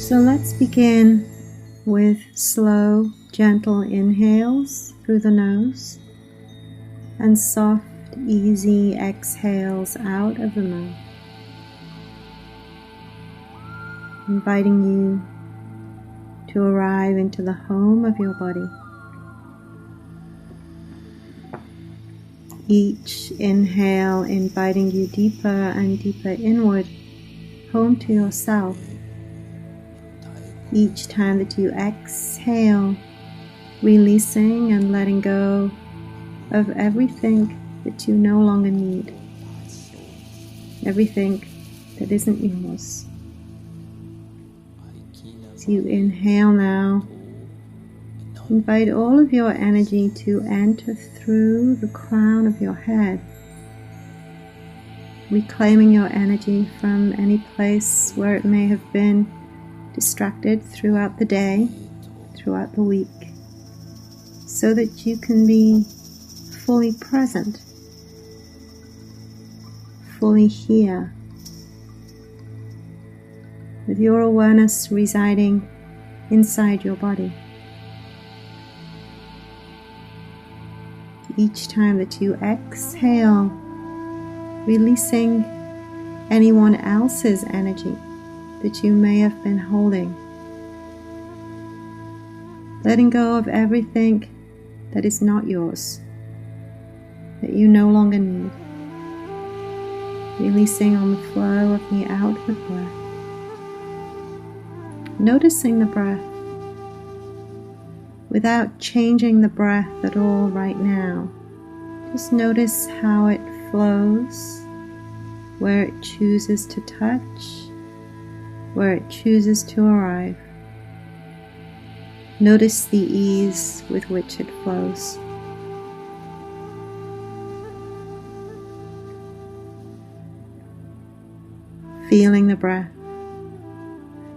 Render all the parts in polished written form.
So let's begin with slow, gentle inhales through the nose and soft, easy exhales out of the mouth, inviting you to arrive into the home of your body. Each inhale inviting you deeper and deeper inward, home to yourself. Each time that you exhale, releasing and letting go of everything that you no longer need, everything that isn't yours. As you inhale now, invite all of your energy to enter through the crown of your head, reclaiming your energy from any place where it may have been distracted throughout the day, throughout the week, so that you can be fully present, fully here, with your awareness residing inside your body. Each time that you exhale, releasing anyone else's energy that you may have been holding. Letting go of everything that is not yours, that you no longer need. Releasing on the flow of the outward breath. Noticing the breath without changing the breath at all right now. Just notice how it flows, where it chooses to touch, where it chooses to arrive. Notice the ease with which it flows. Feeling the breath,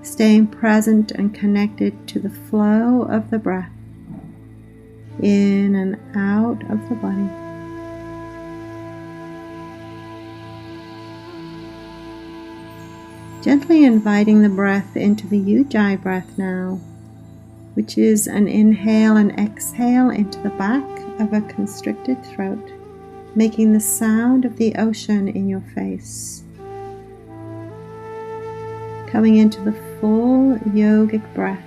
staying present and connected to the flow of the breath in and out of the body. Gently inviting the breath into the Ujjayi breath now, which is an inhale and exhale into the back of a constricted throat, making the sound of the ocean in your face. Coming into the full yogic breath.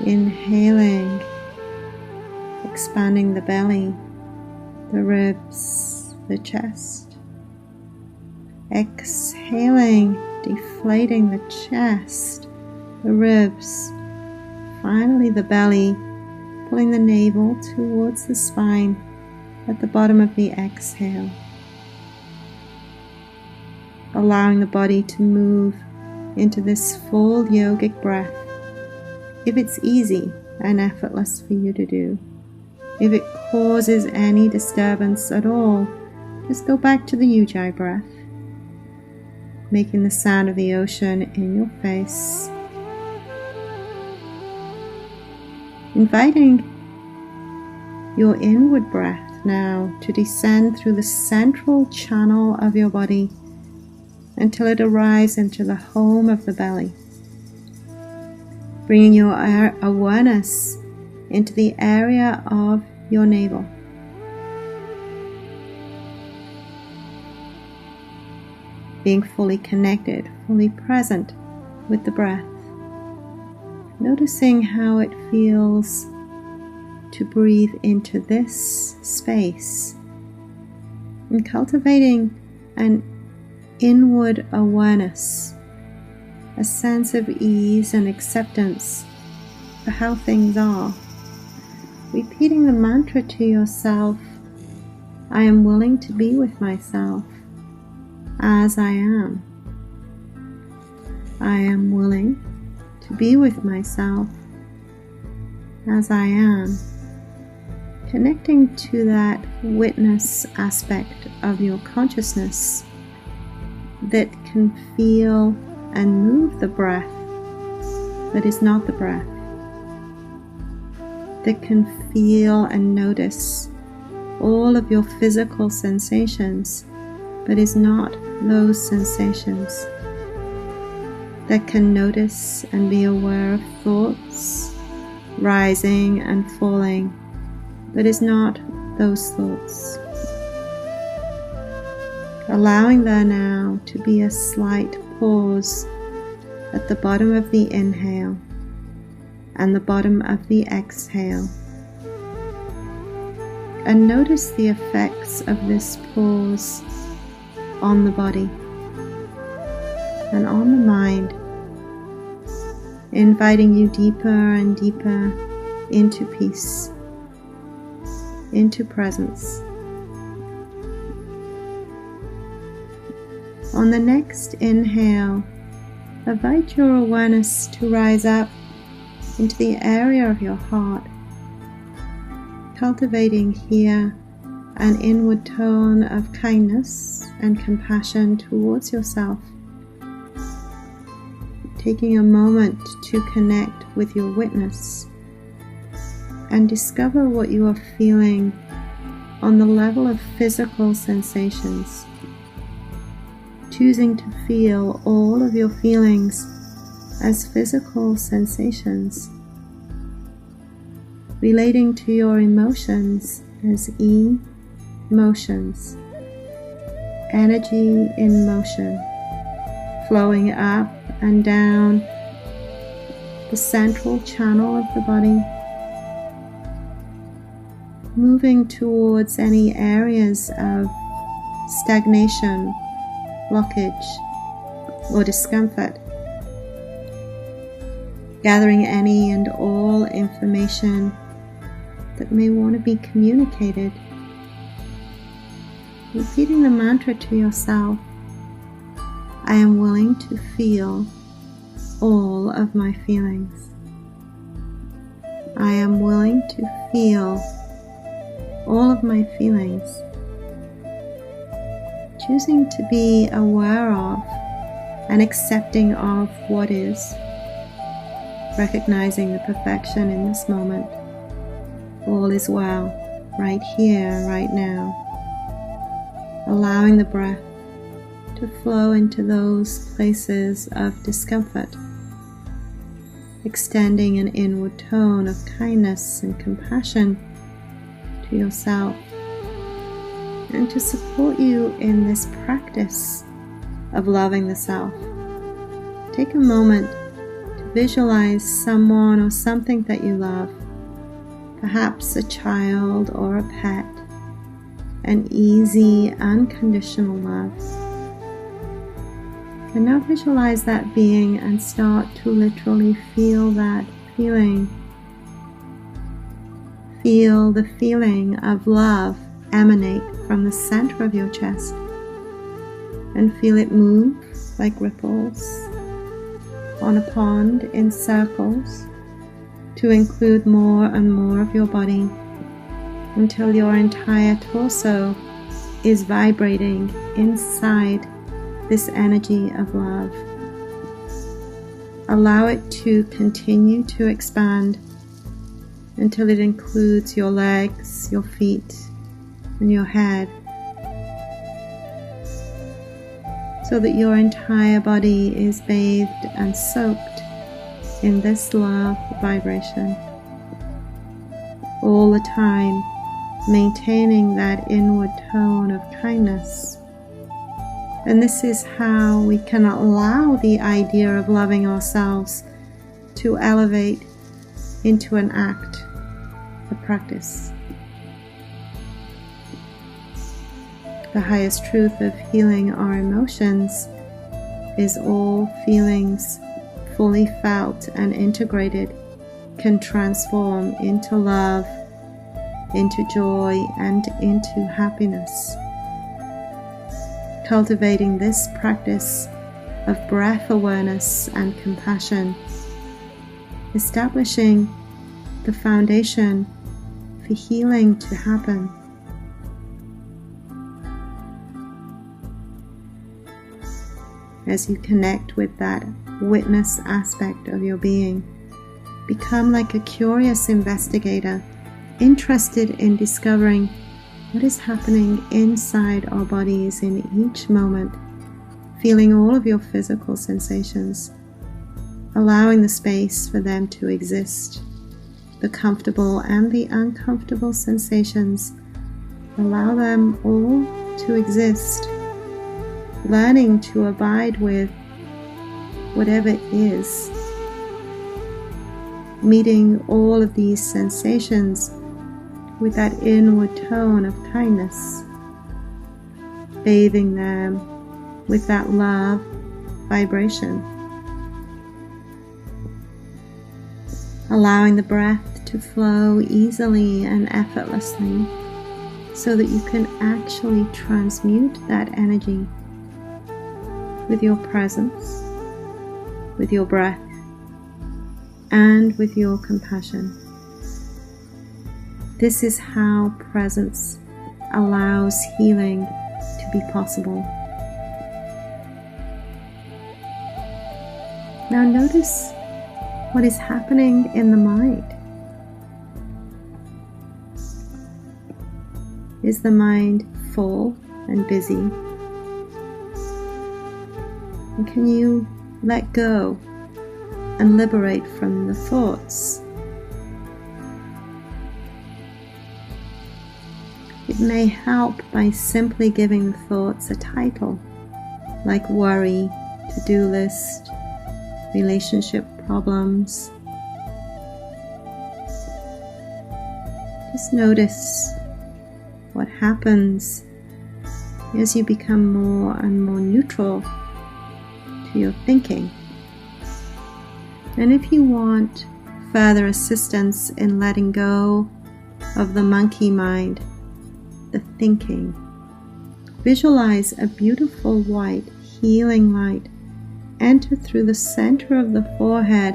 Inhaling, expanding the belly, the ribs, the chest. Exhaling, deflating the chest, the ribs, finally the belly, pulling the navel towards the spine at the bottom of the exhale. Allowing the body to move into this full yogic breath, if it's easy and effortless for you to do. If it causes any disturbance at all, just go back to the Ujjayi breath, making the sound of the ocean in your face. Inviting your inward breath now to descend through the central channel of your body until it arrives into the home of the belly. Bringing your awareness into the area of your navel. Being fully connected, fully present with the breath. Noticing how it feels to breathe into this space. And cultivating an inward awareness, a sense of ease and acceptance for how things are. Repeating the mantra to yourself, I am willing to be with myself as I am. I am willing to be with myself as I am. Connecting to that witness aspect of your consciousness that can feel and move the breath but is not the breath. That can feel and notice all of your physical sensations but is not those sensations. that can notice and be aware of thoughts rising and falling, but is not those thoughts. Allowing there now to be a slight pause at the bottom of the inhale and the bottom of the exhale. And notice the effects of this pause on the body and on the mind, inviting you deeper and deeper into peace, into presence. On the next inhale, invite your awareness to rise up into the area of your heart, cultivating here an inward tone of kindness and compassion towards yourself. Taking a moment to connect with your witness and discover what you are feeling on the level of physical sensations. Choosing to feel all of your feelings as physical sensations. Relating to your emotions as emotions. Energy in motion, flowing up and down the central channel of the body, moving towards any areas of stagnation, blockage, or discomfort, gathering any and all information that may want to be communicated, repeating the mantra to yourself, I am willing to feel all of my feelings. I am willing to feel all of my feelings. Choosing to be aware of and accepting of what is, recognizing the perfection in this moment. All is well, right here, right now. Allowing the breath to flow into those places of discomfort, extending an inward tone of kindness and compassion to yourself. And to support you in this practice of loving the self, take a moment to visualize someone or something that you love, perhaps a child or a pet, an easy, unconditional love. And now visualize that being and start to literally feel that feeling. Feel the feeling of love emanate from the center of your chest and feel it move like ripples on a pond in circles to include more and more of your body until your entire torso is vibrating inside this energy of love. Allow it to continue to expand until it includes your legs, your feet, and your head, so that your entire body is bathed and soaked in this love vibration. All the time, maintaining that inward tone of kindness. And this is how we can allow the idea of loving ourselves to elevate into an act, a practice. The highest truth of healing our emotions is all feelings fully felt and integrated can transform into love, into joy, and into happiness. Cultivating this practice of breath awareness and compassion, establishing the foundation for healing to happen. As you connect with that witness aspect of your being, become like a curious investigator, interested in discovering what is happening inside our bodies in each moment, feeling all of your physical sensations, allowing the space for them to exist. The comfortable and the uncomfortable sensations, allow them all to exist. Learning to abide with whatever is. Meeting all of these sensations with that inward tone of kindness. Bathing them with that love vibration. Allowing the breath to flow easily and effortlessly so that you can actually transmute that energy with your presence, with your breath, and with your compassion. This is how presence allows healing to be possible. Now notice what is happening in the mind. Is the mind full and busy? And can you let go and liberate from the thoughts? It may help by simply giving the thoughts a title, like worry, to-do list, relationship problems. Just notice what happens as you become more and more neutral to your thinking. And if you want further assistance in letting go of the monkey mind, the thinking, visualize a beautiful white healing light enter through the center of the forehead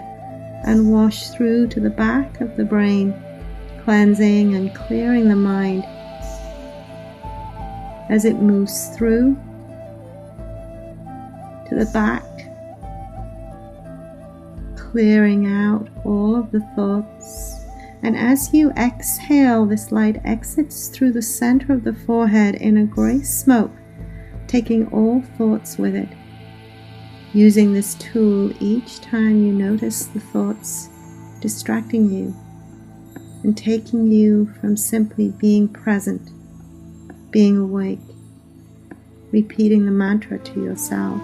and wash through to the back of the brain, cleansing and clearing the mind. As it moves through to the back, clearing out all of the thoughts. And as you exhale, this light exits through the center of the forehead in a gray smoke, taking all thoughts with it. Using this tool each time you notice the thoughts distracting you and taking you from simply being present, being awake, repeating the mantra to yourself,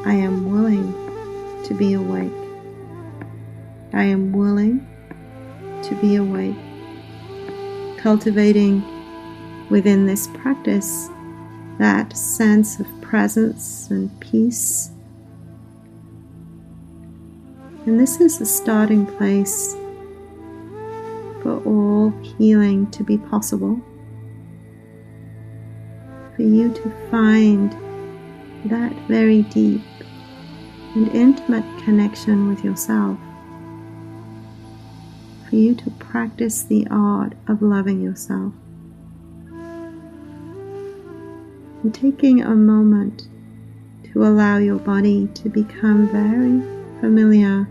I am willing to be awake. I am willing to be awake. Cultivating within this practice that sense of presence and peace. And this is the starting place for all healing to be possible. For you to find that very deep and intimate connection with yourself. For you to practice the art of loving yourself. And taking a moment to allow your body to become very familiar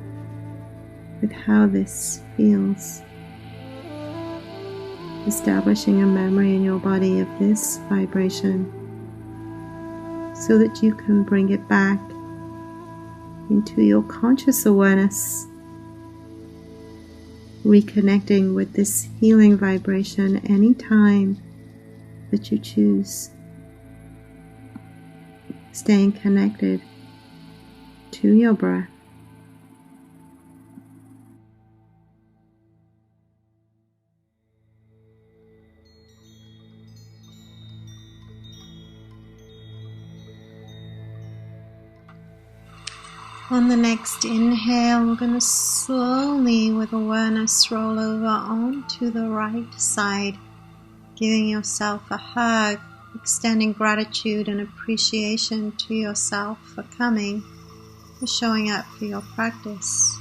with how this feels. Establishing a memory in your body of this vibration so that you can bring it back into your conscious awareness, reconnecting with this healing vibration anytime that you choose, staying connected to your breath. On the next inhale, we're going to slowly, with awareness, roll over onto the right side, giving yourself a hug, extending gratitude and appreciation to yourself for coming, for showing up for your practice.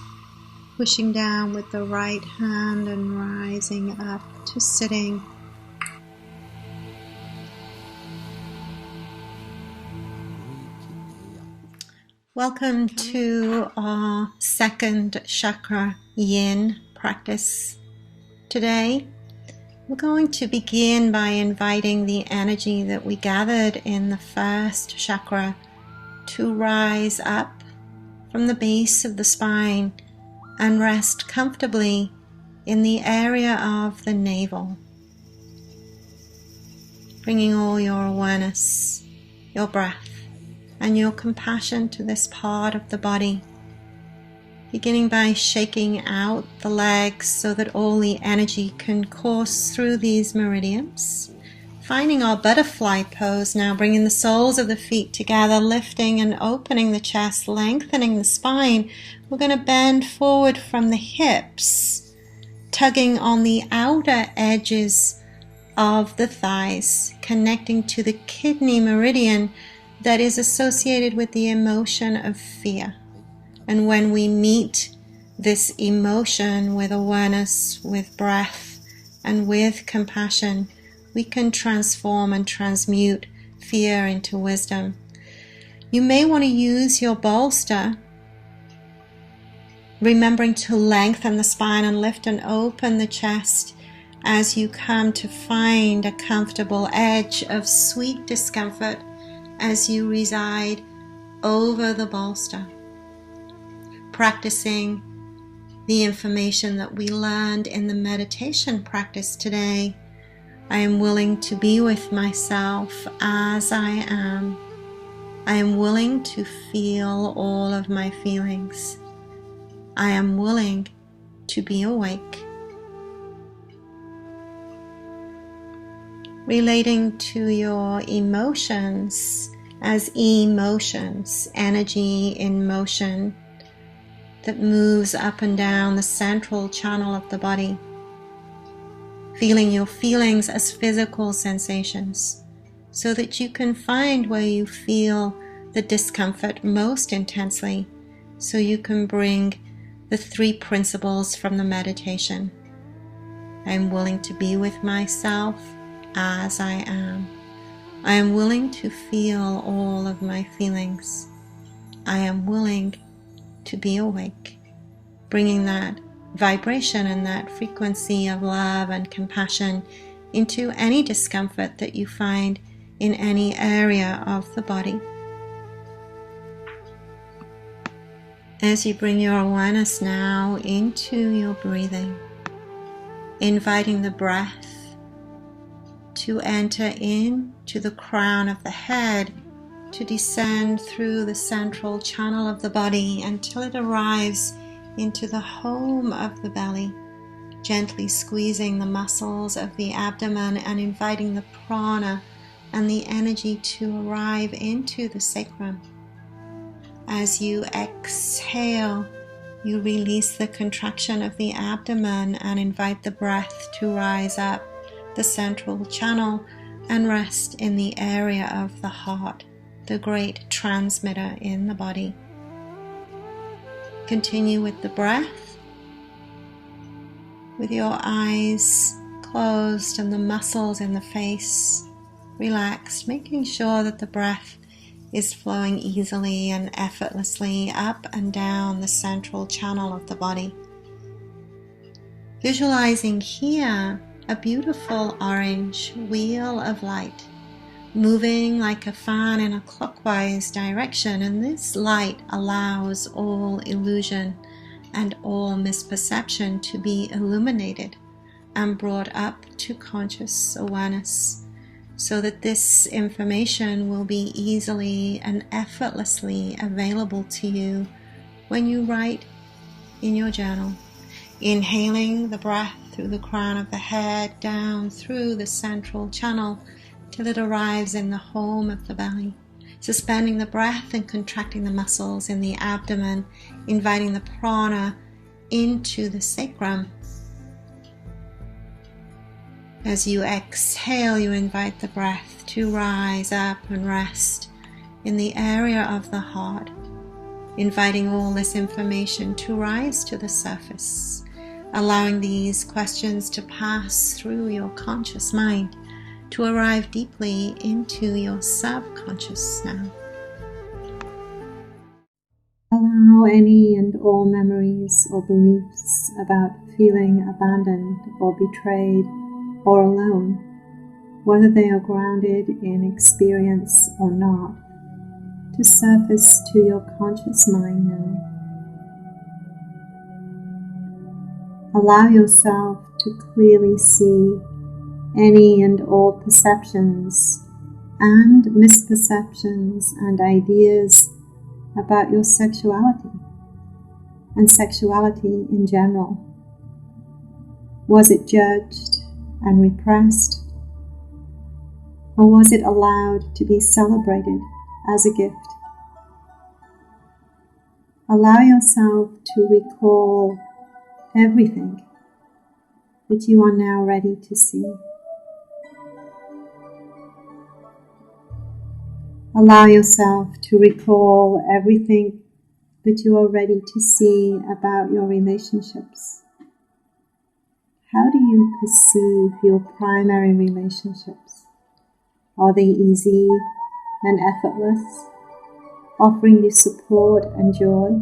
Pushing down with the right hand and rising up to sitting. Welcome to our second chakra, yin practice. Today, we're going to begin by inviting the energy that we gathered in the first chakra to rise up from the base of the spine and rest comfortably in the area of the navel. Bringing all your awareness, your breath, and your compassion to this part of the body. Beginning by shaking out the legs so that all the energy can course through these meridians. Finding our butterfly pose now, bringing the soles of the feet together, lifting and opening the chest, lengthening the spine. We're going to bend forward from the hips, tugging on the outer edges of the thighs, connecting to the kidney meridian that is associated with the emotion of fear. And when we meet this emotion with awareness, with breath, and with compassion, we can transform and transmute fear into wisdom. You may want to use your bolster, remembering to lengthen the spine and lift and open the chest as you come to find a comfortable edge of sweet discomfort as you reside over the bolster. Practicing the information that we learned in the meditation practice today. I am willing to be with myself as I am. I am willing to feel all of my feelings. I am willing to be awake. Relating to your emotions as emotions, energy in motion that moves up and down the central channel of the body. Feeling your feelings as physical sensations so that you can find where you feel the discomfort most intensely, so you can bring the 3 principles from the meditation. I am willing to be with myself as I am. I am willing to feel all of my feelings. I am willing to be awake, bringing that vibration and that frequency of love and compassion into any discomfort that you find in any area of the body. As you bring your awareness now into your breathing, inviting the breath to enter into the crown of the head, to descend through the central channel of the body until it arrives into the home of the belly, gently squeezing the muscles of the abdomen and inviting the prana and the energy to arrive into the sacrum. As you exhale, you release the contraction of the abdomen and invite the breath to rise up the central channel and rest in the area of the heart, the great transmitter in the body. Continue with the breath, with your eyes closed and the muscles in the face relaxed, making sure that the breath is flowing easily and effortlessly up and down the central channel of the body. Visualizing here a beautiful orange wheel of light moving like a fan in a clockwise direction, and this light allows all illusion and all misperception to be illuminated and brought up to conscious awareness, so that this information will be easily and effortlessly available to you when you write in your journal. Inhaling the breath through the crown of the head, down through the central channel till it arrives in the home of the belly. Suspending the breath and contracting the muscles in the abdomen, inviting the prana into the sacrum. As you exhale, you invite the breath to rise up and rest in the area of the heart, inviting all this information to rise to the surface, allowing these questions to pass through your conscious mind, to arrive deeply into your subconscious now. Allow any and all memories or beliefs about feeling abandoned or betrayed or alone, whether they are grounded in experience or not, to surface to your conscious mind now. Allow yourself to clearly see any and all perceptions and misperceptions and ideas about your sexuality and sexuality in general. Was it judged and repressed, or was it allowed to be celebrated as a gift? Allow yourself to recall everything that you are now ready to see. Allow yourself to recall everything that you are ready to see about your relationships. How do you perceive your primary relationships? Are they easy and effortless, offering you support and joy?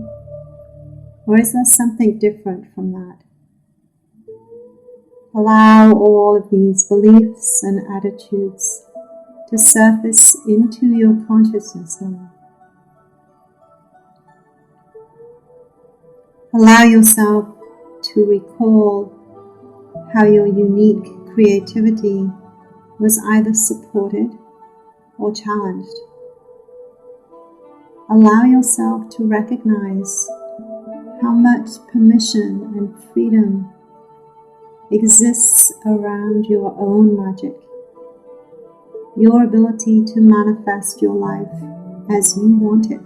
Or is there something different from that? Allow all of these beliefs and attitudes to surface into your consciousness now. Allow yourself to recall how your unique creativity was either supported or challenged. Allow yourself to recognize how much permission and freedom exists around your own magic, your ability to manifest your life as you want it.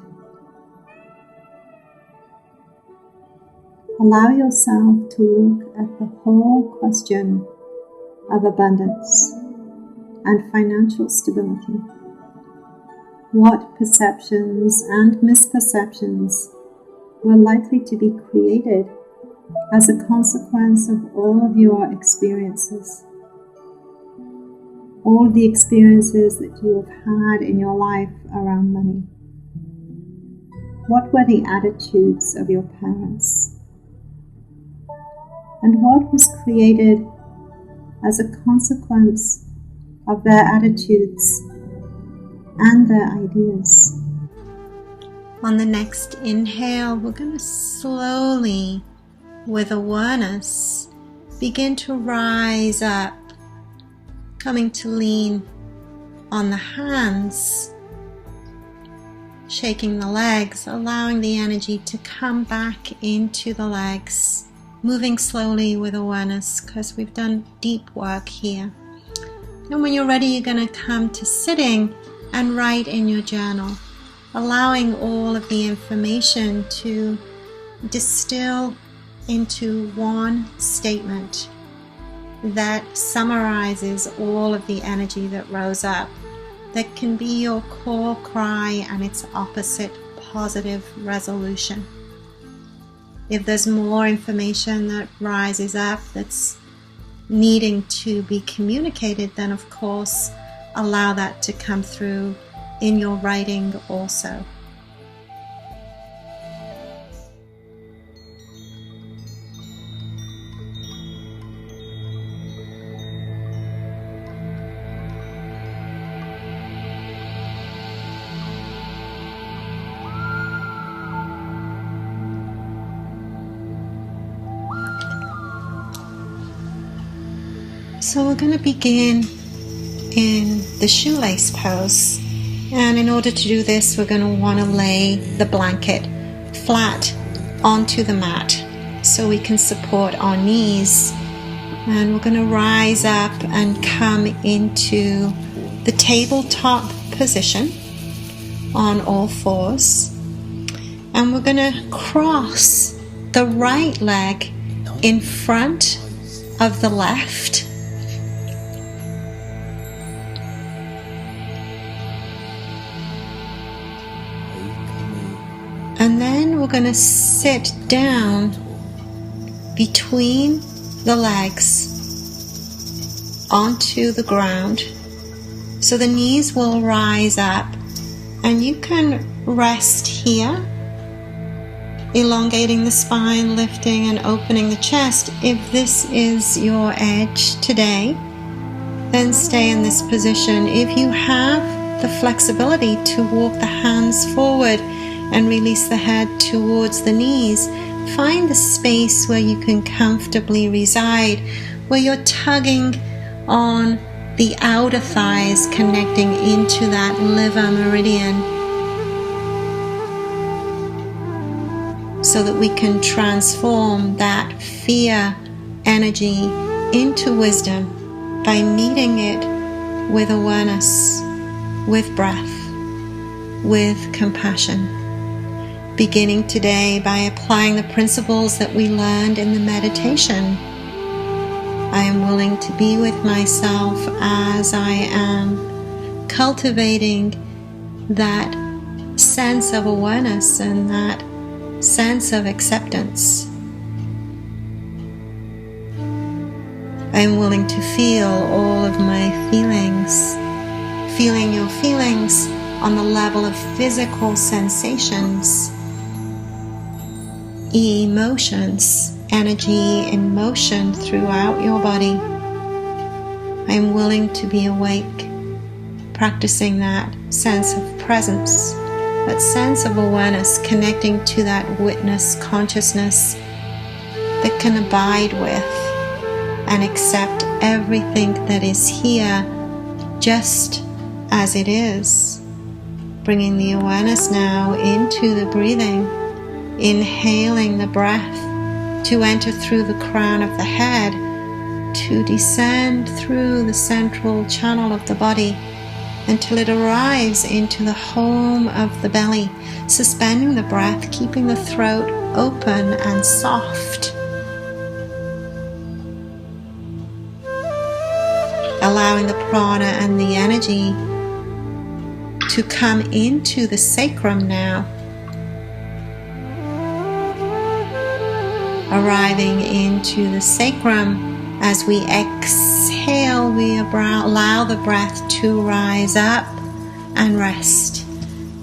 Allow yourself to look at the whole question of abundance and financial stability. What perceptions and misperceptions were likely to be created as a consequence of all of your experiences? All of the experiences that you have had in your life around money. What were the attitudes of your parents? And what was created as a consequence of their attitudes and their ideas? On the next inhale, we're going to slowly, with awareness, begin to rise up, coming to lean on the hands, shaking the legs, allowing the energy to come back into the legs, moving slowly with awareness because we've done deep work here. And when you're ready, you're going to come to sitting and write in your journal, allowing all of the information to distill into one statement that summarizes all of the energy that rose up, that can be your core cry and its opposite, positive resolution. If there's more information that rises up that's needing to be communicated, then of course allow that to come through in your writing also. So we're going to begin in the shoelace pose, and in order to do this we're going to want to lay the blanket flat onto the mat so we can support our knees, and we're going to rise up and come into the tabletop position on all fours, and we're going to cross the right leg in front of the left. And then we're going to sit down between the legs onto the ground. So the knees will rise up, and you can rest here, elongating the spine, lifting and opening the chest. If this is your edge today, then stay in this position. If you have the flexibility to walk the hands forward and release the head towards the knees. Find the space where you can comfortably reside, where you're tugging on the outer thighs, connecting into that liver meridian, so that we can transform that fear energy into wisdom by meeting it with awareness, with breath, with compassion. Beginning today by applying the principles that we learned in the meditation. I am willing to be with myself as I am, cultivating that sense of awareness and that sense of acceptance. I am willing to feel all of my feelings, feeling your feelings on the level of physical sensations, emotions, energy in motion throughout your body. I am willing to be awake, practicing that sense of presence, that sense of awareness, connecting to that witness consciousness that can abide with and accept everything that is here just as it is. Bringing the awareness now into the breathing, inhaling the breath to enter through the crown of the head, to descend through the central channel of the body until it arrives into the home of the belly, suspending the breath, keeping the throat open and soft, allowing the prana and the energy to come into the sacrum now, arriving into the sacrum. As we exhale, we allow the breath to rise up and rest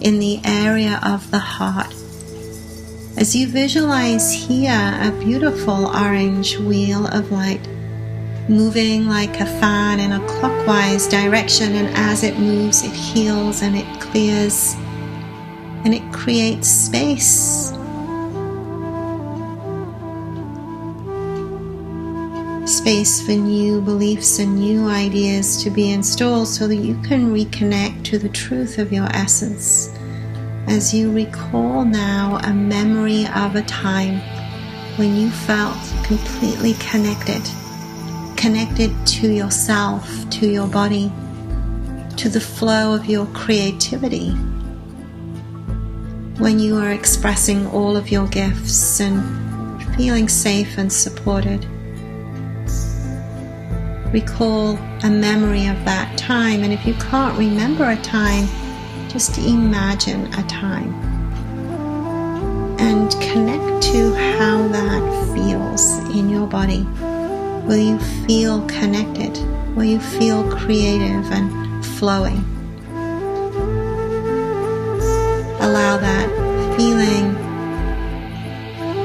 in the area of the heart. As you visualize here a beautiful orange wheel of light moving like a fan in a clockwise direction, and as it moves, it heals and it clears and it creates space. Space for new beliefs and new ideas to be installed so that you can reconnect to the truth of your essence. As you recall now a memory of a time when you felt completely connected to yourself, to your body, to the flow of your creativity, when you were expressing all of your gifts and feeling safe and supported. Recall a memory of that time, and if you can't remember a time, just imagine a time and connect to how that feels in your body. Will you feel connected? Will you feel creative and flowing? Allow that feeling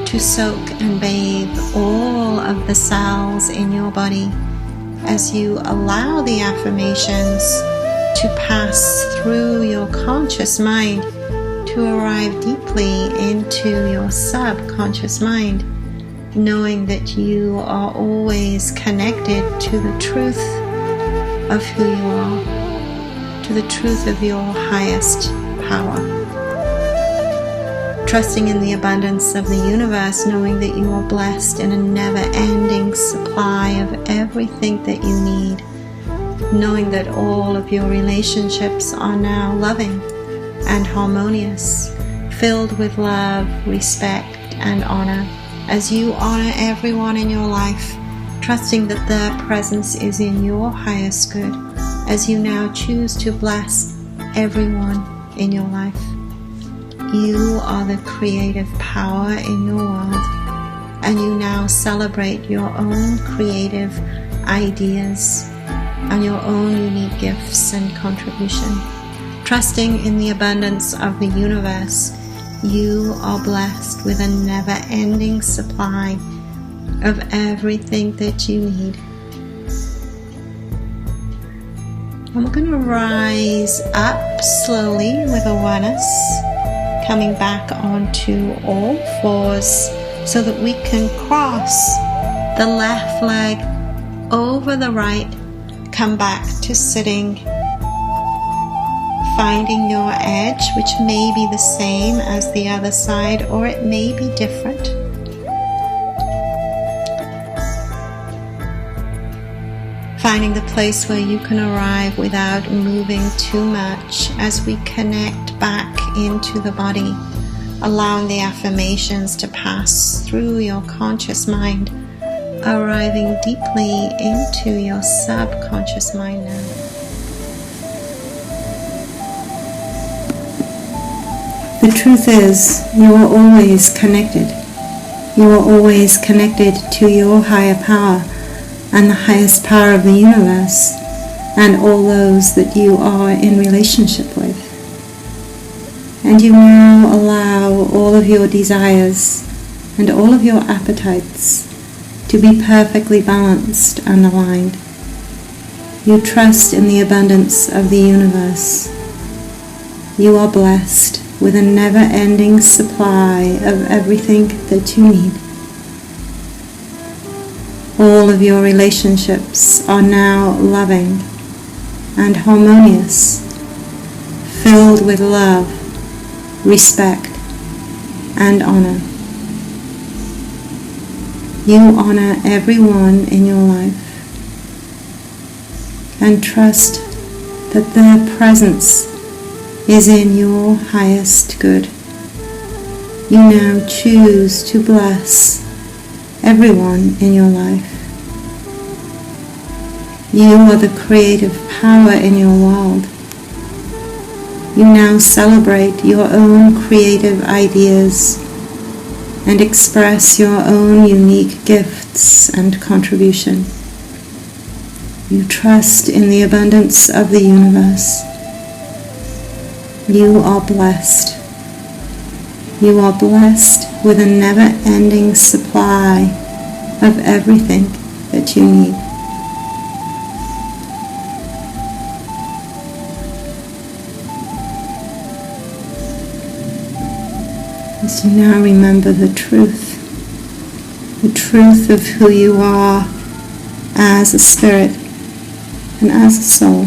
to soak and bathe all of the cells in your body as you allow the affirmations to pass through your conscious mind to arrive deeply into your subconscious mind, knowing that you are always connected to the truth of who you are, to the truth of your highest power. Trusting in the abundance of the universe, knowing that you are blessed in a never-ending supply of everything that you need, knowing that all of your relationships are now loving and harmonious, filled with love, respect, and honor, as you honor everyone in your life, trusting that their presence is in your highest good, as you now choose to bless everyone in your life. You are the creative power in your world, and you now celebrate your own creative ideas and your own unique gifts and contribution. Trusting in the abundance of the universe, you are blessed with a never-ending supply of everything that you need. And we're going to rise up slowly with awareness, coming back onto all fours so that we can cross the left leg over the right, come back to sitting, finding your edge, which may be the same as the other side or it may be different. Finding the place where you can arrive without moving too much as we connect back into the body, allowing the affirmations to pass through your conscious mind, arriving deeply into your subconscious mind now. The truth is, you are always connected. You are always connected to your higher power and the highest power of the universe and all those that you are in relationship with. And you now allow all of your desires and all of your appetites to be perfectly balanced and aligned. You trust in the abundance of the universe. You are blessed with a never-ending supply of everything that you need. All of your relationships are now loving and harmonious, filled with love, respect, and honor. You honor everyone in your life and trust that their presence is in your highest good. You now choose to bless everyone in your life. You are the creative power in your world. You now celebrate your own creative ideas and express your own unique gifts and contribution. You trust in the abundance of the universe. You are blessed. You are blessed with a never-ending supply of everything that you need. As you now remember the truth of who you are as a spirit and as a soul.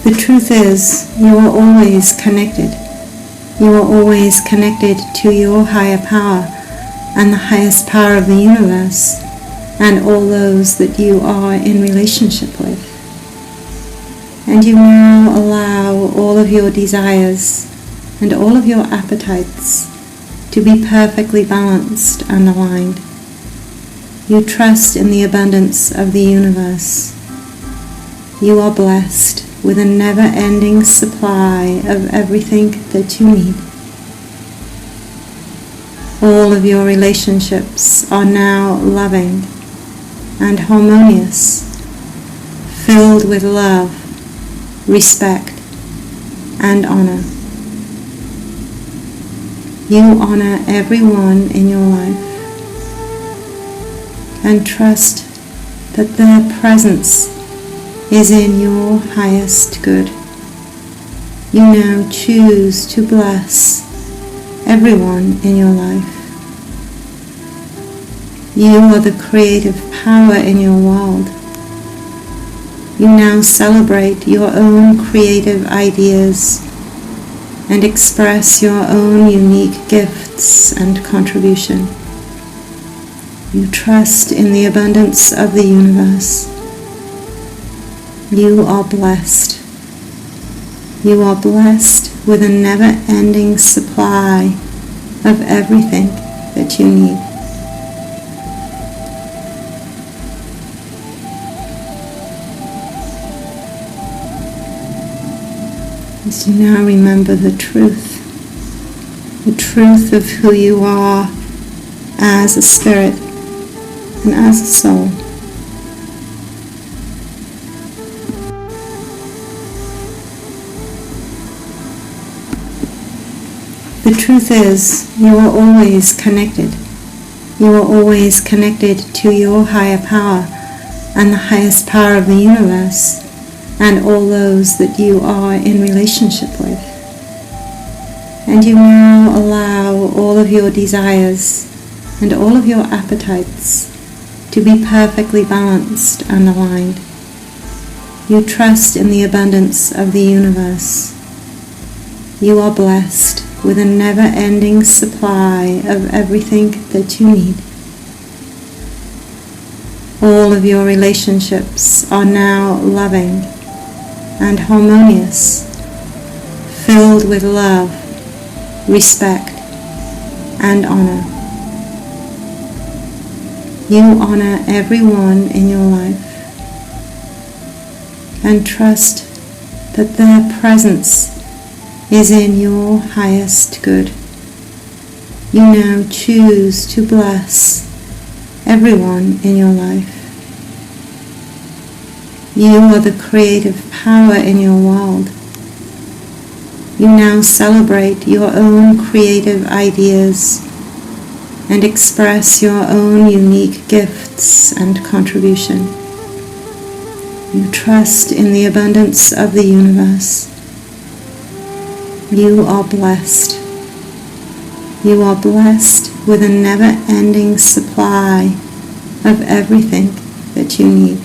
The truth is, you are always connected. You are always connected to your higher power and the highest power of the universe and all those that you are in relationship with. And you now allow all of your desires and all of your appetites to be perfectly balanced and aligned. You trust in the abundance of the universe. You are blessed with a never-ending supply of everything that you need. All of your relationships are now loving and harmonious, filled with love, respect, and honor. You honor everyone in your life and trust that their presence is in your highest good. You now choose to bless everyone in your life. You are the creative power in your world. You now celebrate your own creative ideas and express your own unique gifts and contribution. You trust in the abundance of the universe. You are blessed. You are blessed with a never-ending supply of everything that you need. As you now remember the truth of who you are as a spirit and as a soul. The truth is, you are always connected. You are always connected to your higher power and the highest power of the universe and all those that you are in relationship with. And you now allow all of your desires and all of your appetites to be perfectly balanced and aligned. You trust in the abundance of the universe. You are blessed with a never-ending supply of everything that you need. All of your relationships are now loving and harmonious, filled with love, respect, and honor. You honor everyone in your life and trust that their presence is in your highest good. You now choose to bless everyone in your life. You are the creative power in your world. You now celebrate your own creative ideas and express your own unique gifts and contribution. You trust in the abundance of the universe. You are blessed. You are blessed with a never-ending supply of everything that you need.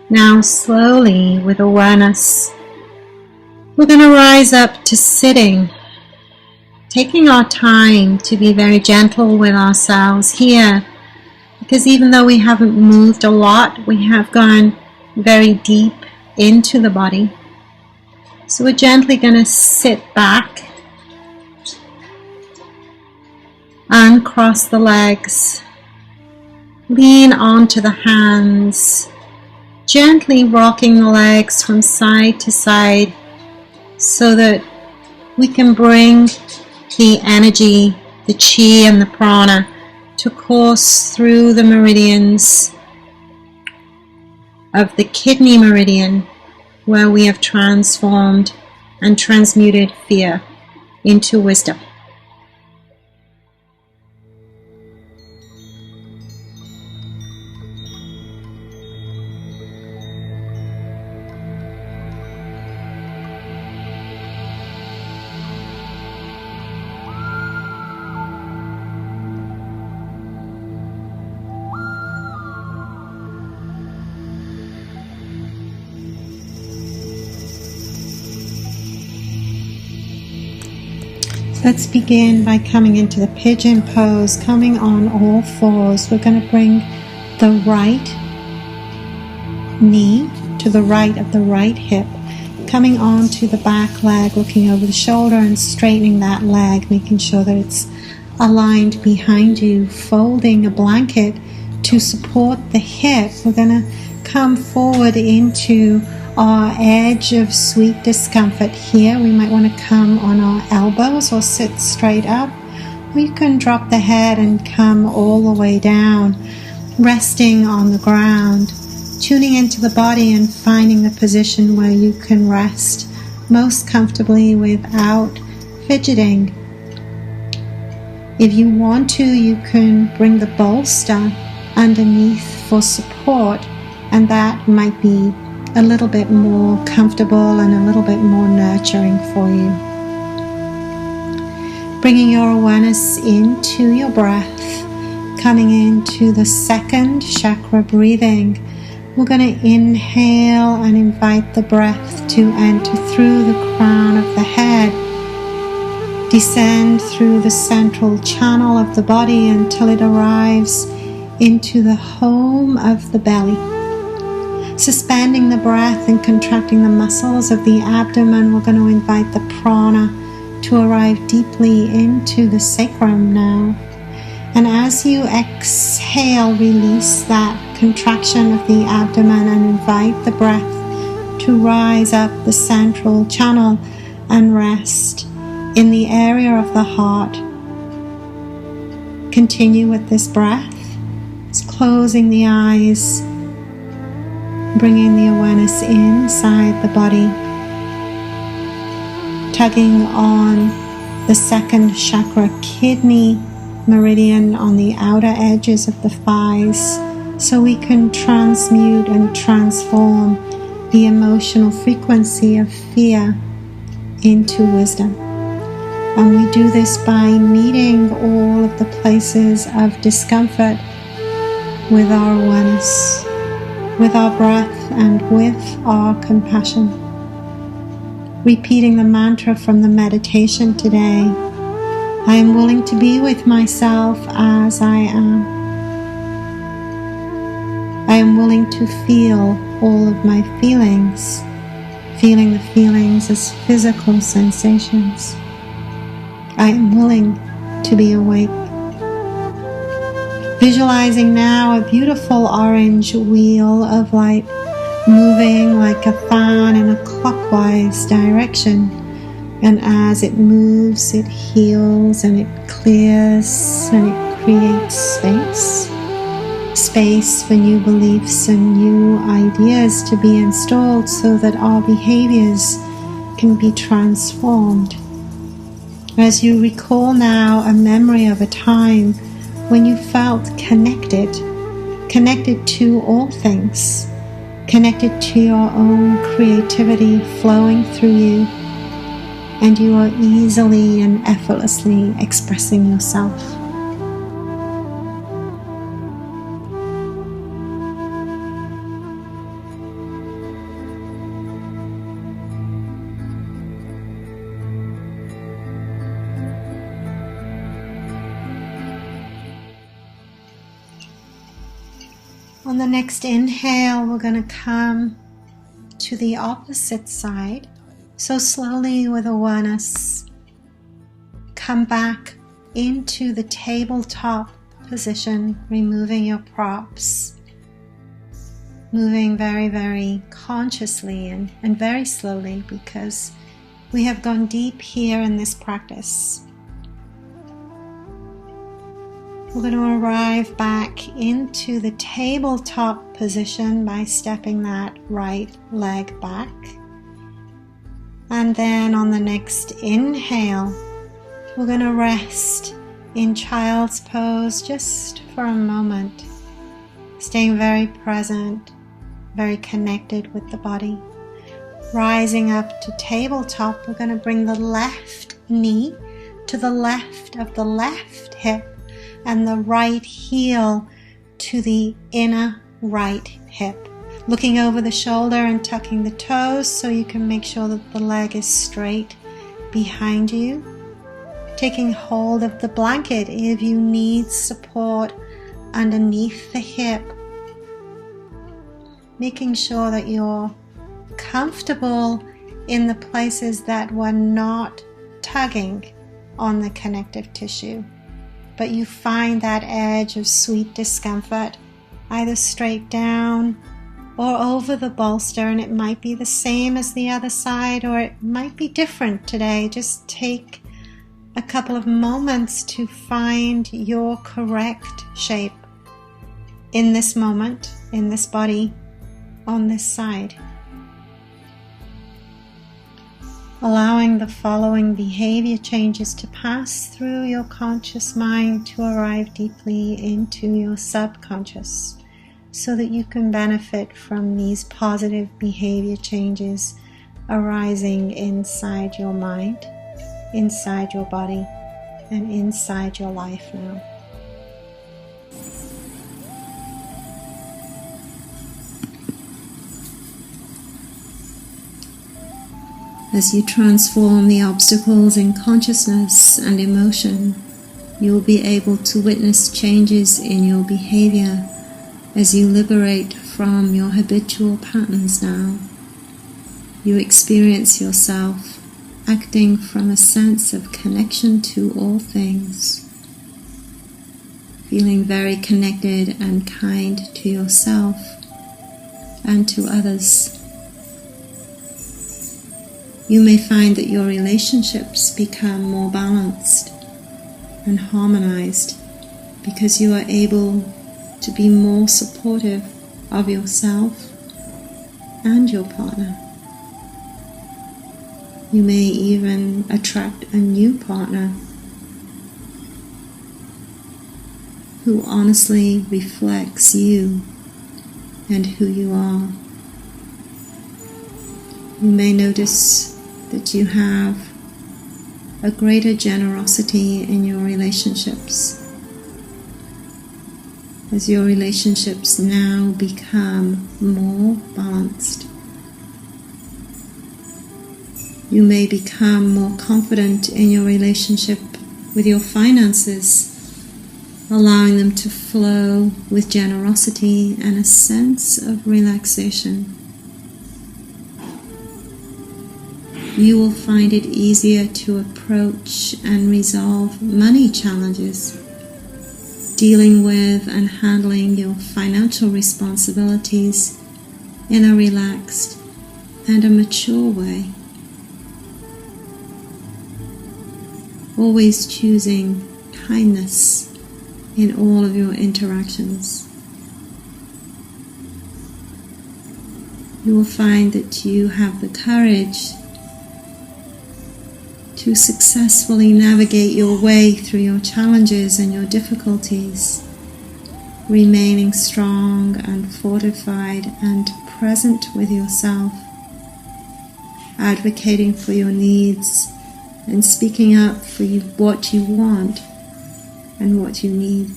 Now slowly, with awareness, we're going to rise up to sitting, taking our time to be very gentle with ourselves here, because even though we haven't moved a lot, we have gone very deep into the body. So we're gently going to sit back, uncross the legs, lean onto the hands, gently rocking the legs from side to side so that we can bring the energy, the chi and the prana to course through the meridians of the kidney meridian, where we have transformed and transmuted fear into wisdom. Let's begin by coming into the pigeon pose, coming on all fours. We're going to bring the right knee to the right of the right hip, coming on to the back leg, looking over the shoulder and straightening that leg, making sure that it's aligned behind you, folding a blanket to support the hip. We're going to come forward into our edge of sweet discomfort here. We might want to come on our elbows or sit straight up, or you can drop the head and come all the way down, resting on the ground, tuning into the body and finding the position where you can rest most comfortably without fidgeting. If you want to, you can bring the bolster underneath for support, and that might be a little bit more comfortable and a little bit more nurturing for you. Bringing your awareness into your breath, coming into the second chakra, breathing. We're going to inhale and invite the breath to enter through the crown of the head, descend through the central channel of the body until it arrives into the home of the belly. Suspending the breath and contracting the muscles of the abdomen, we're going to invite the prana to arrive deeply into the sacrum now. And as you exhale, release that contraction of the abdomen and invite the breath to rise up the central channel and rest in the area of the heart. Continue with this breath, just closing the eyes, bringing the awareness inside the body. tugging on the second chakra, kidney meridian, on the outer edges of the thighs, so we can transmute and transform the emotional frequency of fear into wisdom. And we do this by meeting all of the places of discomfort with our awareness, with our breath, and with our compassion. Repeating the mantra from the meditation today: I am willing to be with myself as I am. I am willing to feel all of my feelings, feeling the feelings as physical sensations. I am willing to be awake. Visualizing now a beautiful orange wheel of light moving like a fan in a clockwise direction. And as it moves, it heals and it clears and it creates space. Space for new beliefs and new ideas to be installed so that our behaviors can be transformed. As you recall now a memory of a time when you felt connected to all things, connected to your own creativity flowing through you, and you are easily and effortlessly expressing yourself. On the next inhale, we're going to come to the opposite side. So slowly, with awareness, come back into the tabletop position, removing your props, moving very, very consciously and very slowly, because we have gone deep here in this practice. We're going to arrive back into the tabletop position by stepping that right leg back. And then on the next inhale, we're going to rest in child's pose just for a moment, staying very present, very connected with the body. Rising up to tabletop, we're going to bring the left knee to the left of the left hip and the right heel to the inner right hip. Looking over the shoulder and tucking the toes so you can make sure that the leg is straight behind you. Taking hold of the blanket if you need support underneath the hip. Making sure that you're comfortable in the places that were not tugging on the connective tissue, but you find that edge of sweet discomfort either straight down or over the bolster, and it might be the same as the other side, or it might be different today. Just take a couple of moments to find your correct shape in this moment, in this body, on this side. Allowing the following behavior changes to pass through your conscious mind to arrive deeply into your subconscious, so that you can benefit from these positive behavior changes arising inside your mind, inside your body, and inside your life now. As you transform the obstacles in consciousness and emotion, you will be able to witness changes in your behavior as you liberate from your habitual patterns now. You experience yourself acting from a sense of connection to all things, feeling very connected and kind to yourself and to others. You may find that your relationships become more balanced and harmonized because you are able to be more supportive of yourself and your partner. You may even attract a new partner who honestly reflects you and who you are. You may notice that you have a greater generosity in your relationships as your relationships now become more balanced. You may become more confident in your relationship with your finances, allowing them to flow with generosity and a sense of relaxation. You will find it easier to approach and resolve money challenges, dealing with and handling your financial responsibilities in a relaxed and a mature way. Always choosing kindness in all of your interactions. You will find that you have the courage to successfully navigate your way through your challenges and your difficulties, remaining strong and fortified and present with yourself, advocating for your needs and speaking up for what you want and what you need.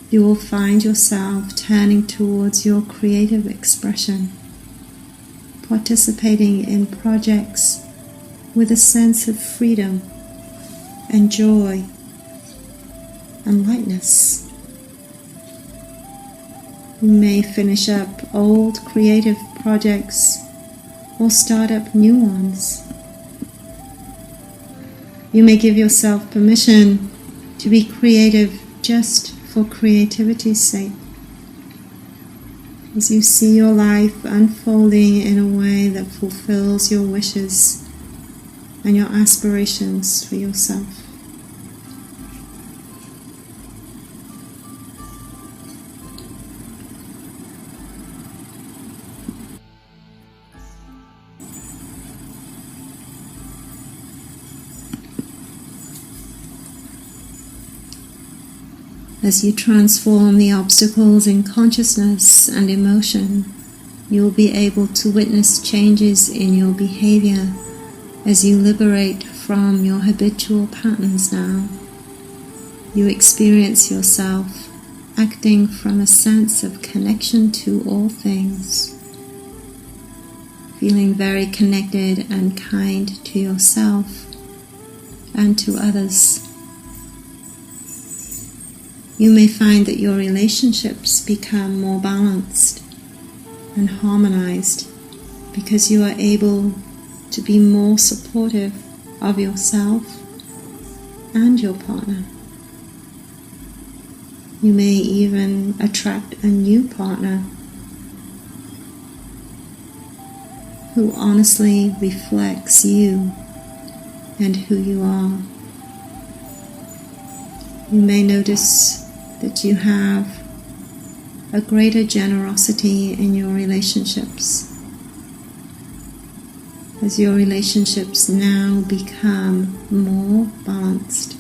You will find yourself turning towards your creative expression, participating in projects with a sense of freedom and joy and lightness. You may finish up old creative projects or start up new ones. You may give yourself permission to be creative just for creativity's sake, as you see your life unfolding in a way that fulfills your wishes and your aspirations for yourself. As you transform the obstacles in consciousness and emotion, you will be able to witness changes in your behavior as you liberate from your habitual patterns now. You experience yourself acting from a sense of connection to all things, feeling very connected and kind to yourself and to others. You may find that your relationships become more balanced and harmonized because you are able to be more supportive of yourself and your partner. You may even attract a new partner who honestly reflects you and who you are. You may notice that you have a greater generosity in your relationships as your relationships now become more balanced.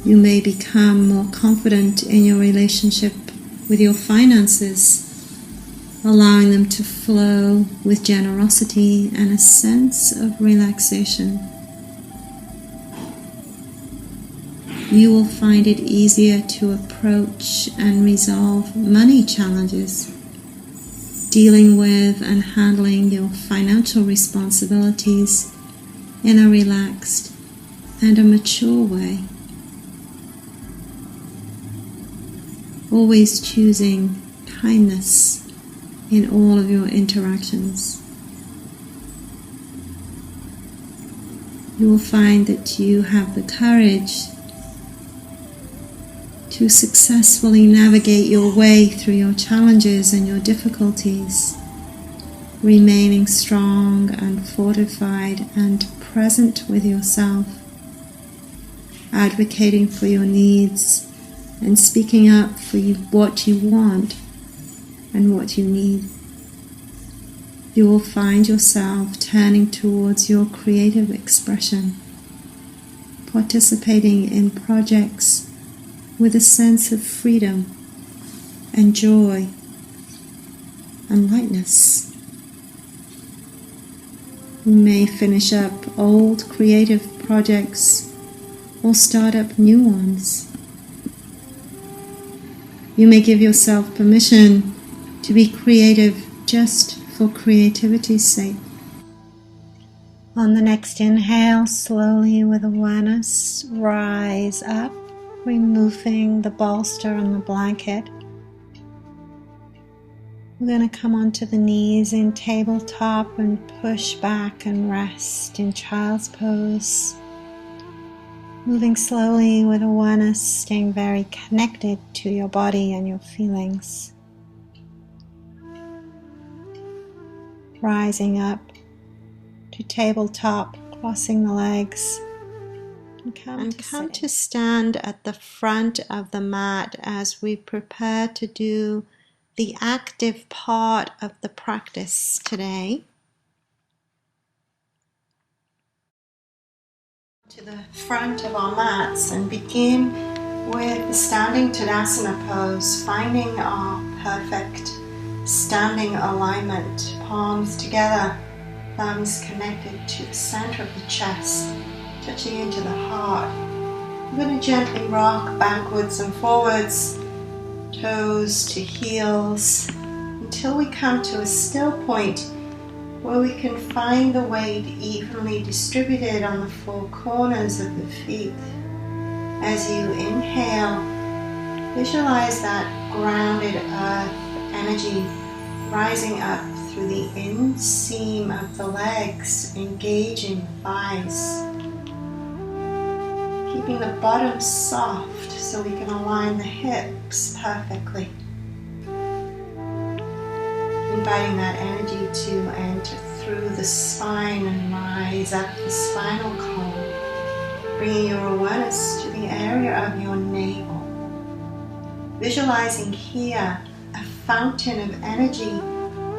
You may become more confident in your relationship with your finances, allowing them to flow with generosity and a sense of relaxation. You will find it easier to approach and resolve money challenges, dealing with and handling your financial responsibilities in a relaxed and a mature way. Always choosing kindness in all of your interactions. You will find that you have the courage to successfully navigate your way through your challenges and your difficulties, remaining strong and fortified and present with yourself, advocating for your needs and speaking up for what you want and what you need. you will find yourself turning towards your creative expression, participating in projects with a sense of freedom and joy and lightness. You may finish up old creative projects or start up new ones. You may give yourself permission to be creative just for creativity's sake. On the next inhale, slowly with awareness, rise up, removing the bolster and the blanket. We're going to come onto the knees in tabletop and push back and rest in child's pose. Moving slowly with awareness, staying very connected to your body and your feelings. Rising up to tabletop, crossing the legs. And come to stand at the front of the mat as we prepare to do the active part of the practice today. To the front of our mats and begin with the standing Tadasana pose, finding our perfect standing alignment, palms together, thumbs connected to the center of the chest, touching into the heart. We're going to gently rock backwards and forwards, toes to heels, until we come to a still point where we can find the weight evenly distributed on the four corners of the feet. As you inhale, visualize that grounded earth energy rising up through the inseam of the legs, engaging the thighs. Keeping the bottom soft so we can align the hips perfectly. Inviting that energy to enter through the spine and rise up the spinal column, bringing your awareness to the area of your navel. Visualizing here a fountain of energy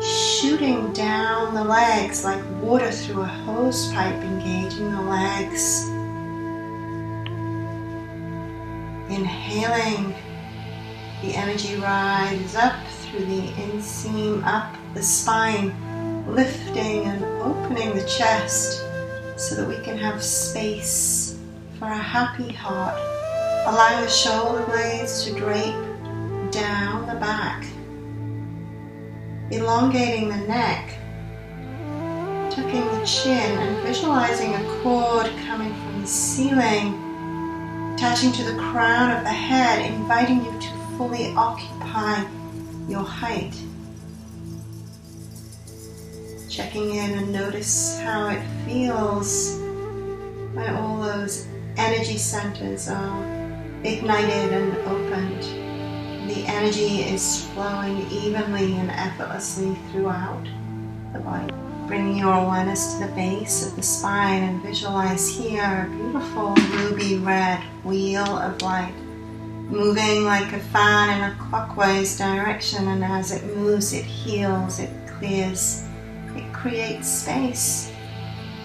shooting down the legs like water through a hose pipe, engaging the legs. Inhaling, the energy rises up through the inseam, up the spine, lifting and opening the chest so that we can have space for a happy heart. Allowing the shoulder blades to drape down the back. Elongating the neck, tucking the chin and visualizing a cord coming from the ceiling, attaching to the crown of the head, inviting you to fully occupy your height. Checking in and notice how it feels when all those energy centers are ignited and opened. The energy is flowing evenly and effortlessly throughout the body. Bringing your awareness to the base of the spine and visualize here a beautiful ruby red wheel of light moving like a fan in a clockwise direction, and as it moves it heals, it clears, it creates space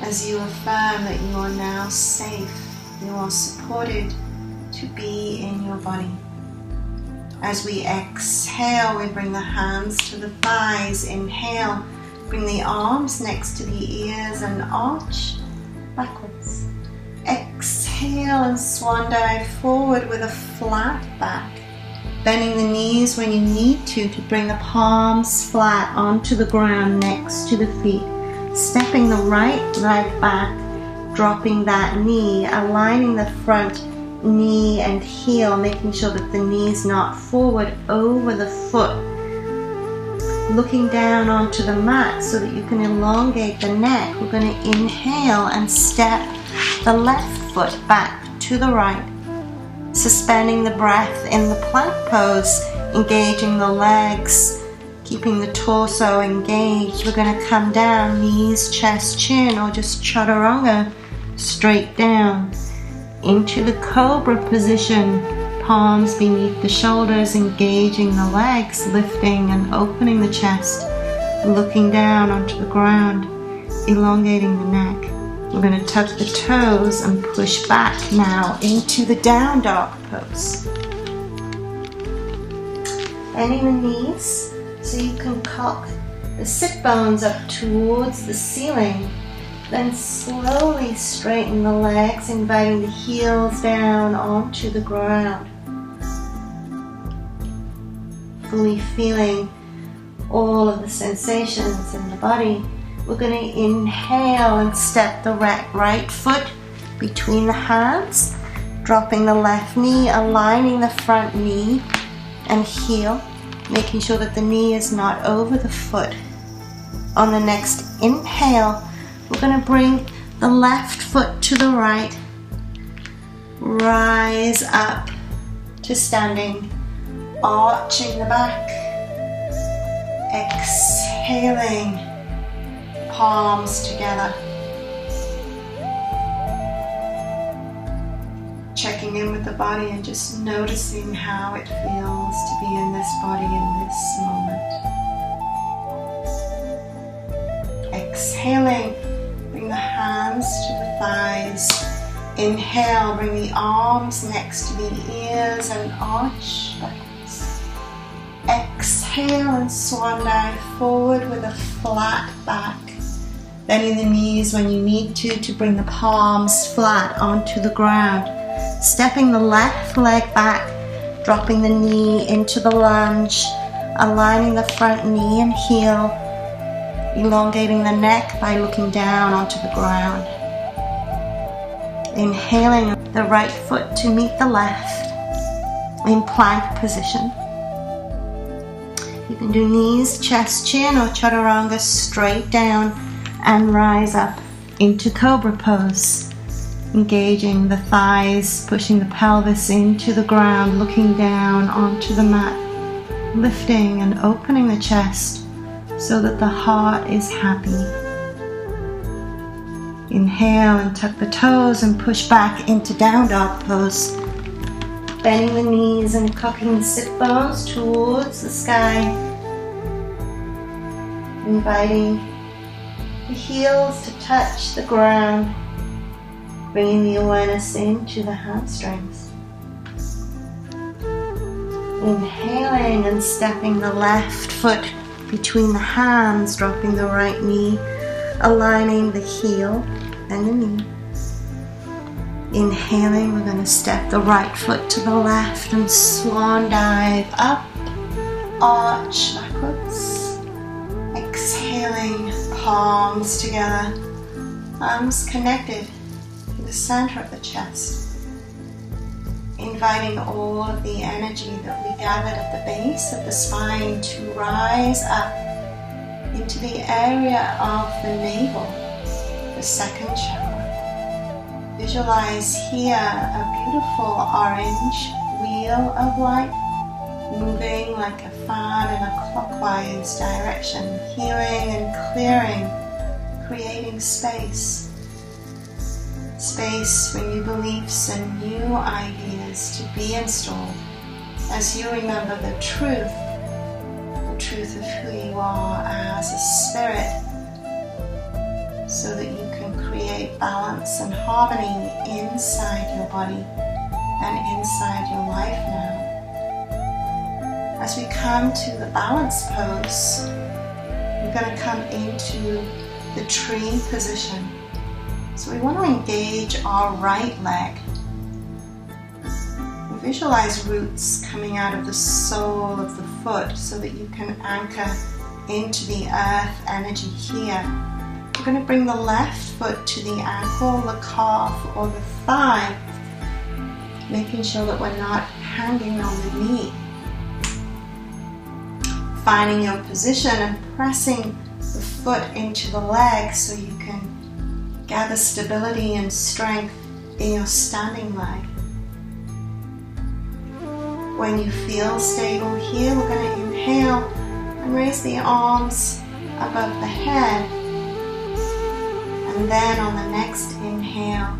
as you affirm that you are now safe, you are supported to be in your body. As we exhale, we bring the hands to the thighs. Inhale, bring the arms next to the ears and arch backwards. Exhale and swan dive forward with a flat back. Bending the knees when you need to bring the palms flat onto the ground next to the feet. Stepping the right leg back, dropping that knee, aligning the front knee and heel, making sure that the knee is not forward over the foot. Looking down onto the mat so that you can elongate the neck. We're going to inhale and step the left foot back to the right. Suspending the breath in the plank pose, engaging the legs, keeping the torso engaged. We're going to come down, knees, chest, chin, or just chaturanga, straight down. Into the cobra position, palms beneath the shoulders, engaging the legs, lifting and opening the chest. looking down onto the ground, elongating the neck. We're going to tuck the toes and push back now into the down dog pose. Bending the knees so you can cock the sit bones up towards the ceiling. Then slowly straighten the legs, inviting the heels down onto the ground. Fully feeling all of the sensations in the body. We're going to inhale and step the right foot between the hands, dropping the left knee, aligning the front knee and heel, making sure that the knee is not over the foot. On the next inhale, we're going to bring the left foot to the right, rise up to standing, arching the back, exhaling, palms together. Checking in with the body and just noticing how it feels to be in this body in this moment. Exhaling, bring the hands to the thighs. Inhale, bring the arms next to the ears and arch backwards. Exhale and swan dive forward with a flat back. Bending the knees when you need to bring the palms flat onto the ground. Stepping the left leg back, dropping the knee into the lunge, aligning the front knee and heel, elongating the neck by looking down onto the ground. Inhaling the right foot to meet the left in plank position. You can do knees, chest, chin, or chaturanga straight down and rise up into cobra pose. Engaging the thighs, pushing the pelvis into the ground, looking down onto the mat, lifting and opening the chest so that the heart is happy. Inhale and tuck the toes and push back into down dog pose. Bending the knees and cocking the sit bones towards the sky. Inviting the heels to touch the ground. Bringing the awareness into the hamstrings. Inhaling and stepping the left foot between the hands, dropping the right knee, aligning the heel and the knee. Inhaling, we're going to step the right foot to the left and swan dive up, arch backwards. Exhaling, palms together, arms connected. The center of the chest, inviting all of the energy that we gathered at the base of the spine to rise up into the area of the navel, the second chakra. Visualize here a beautiful orange wheel of light moving like a fan in a clockwise direction, healing and clearing, creating space. Space for new beliefs and new ideas to be installed as you remember the truth of who you are as a spirit, so that you can create balance and harmony inside your body and inside your life now. As we come to the balance pose, we're going to come into the tree position. So we want to engage our right leg. Visualize roots coming out of the sole of the foot so that you can anchor into the earth energy here. We're going to bring the left foot to the ankle, the calf, or the thigh, making sure that we're not hanging on the knee. Finding your position and pressing the foot into the leg so you can gather stability and strength in your standing leg. When you feel stable here, we're going to inhale and raise the arms above the head. And then on the next inhale,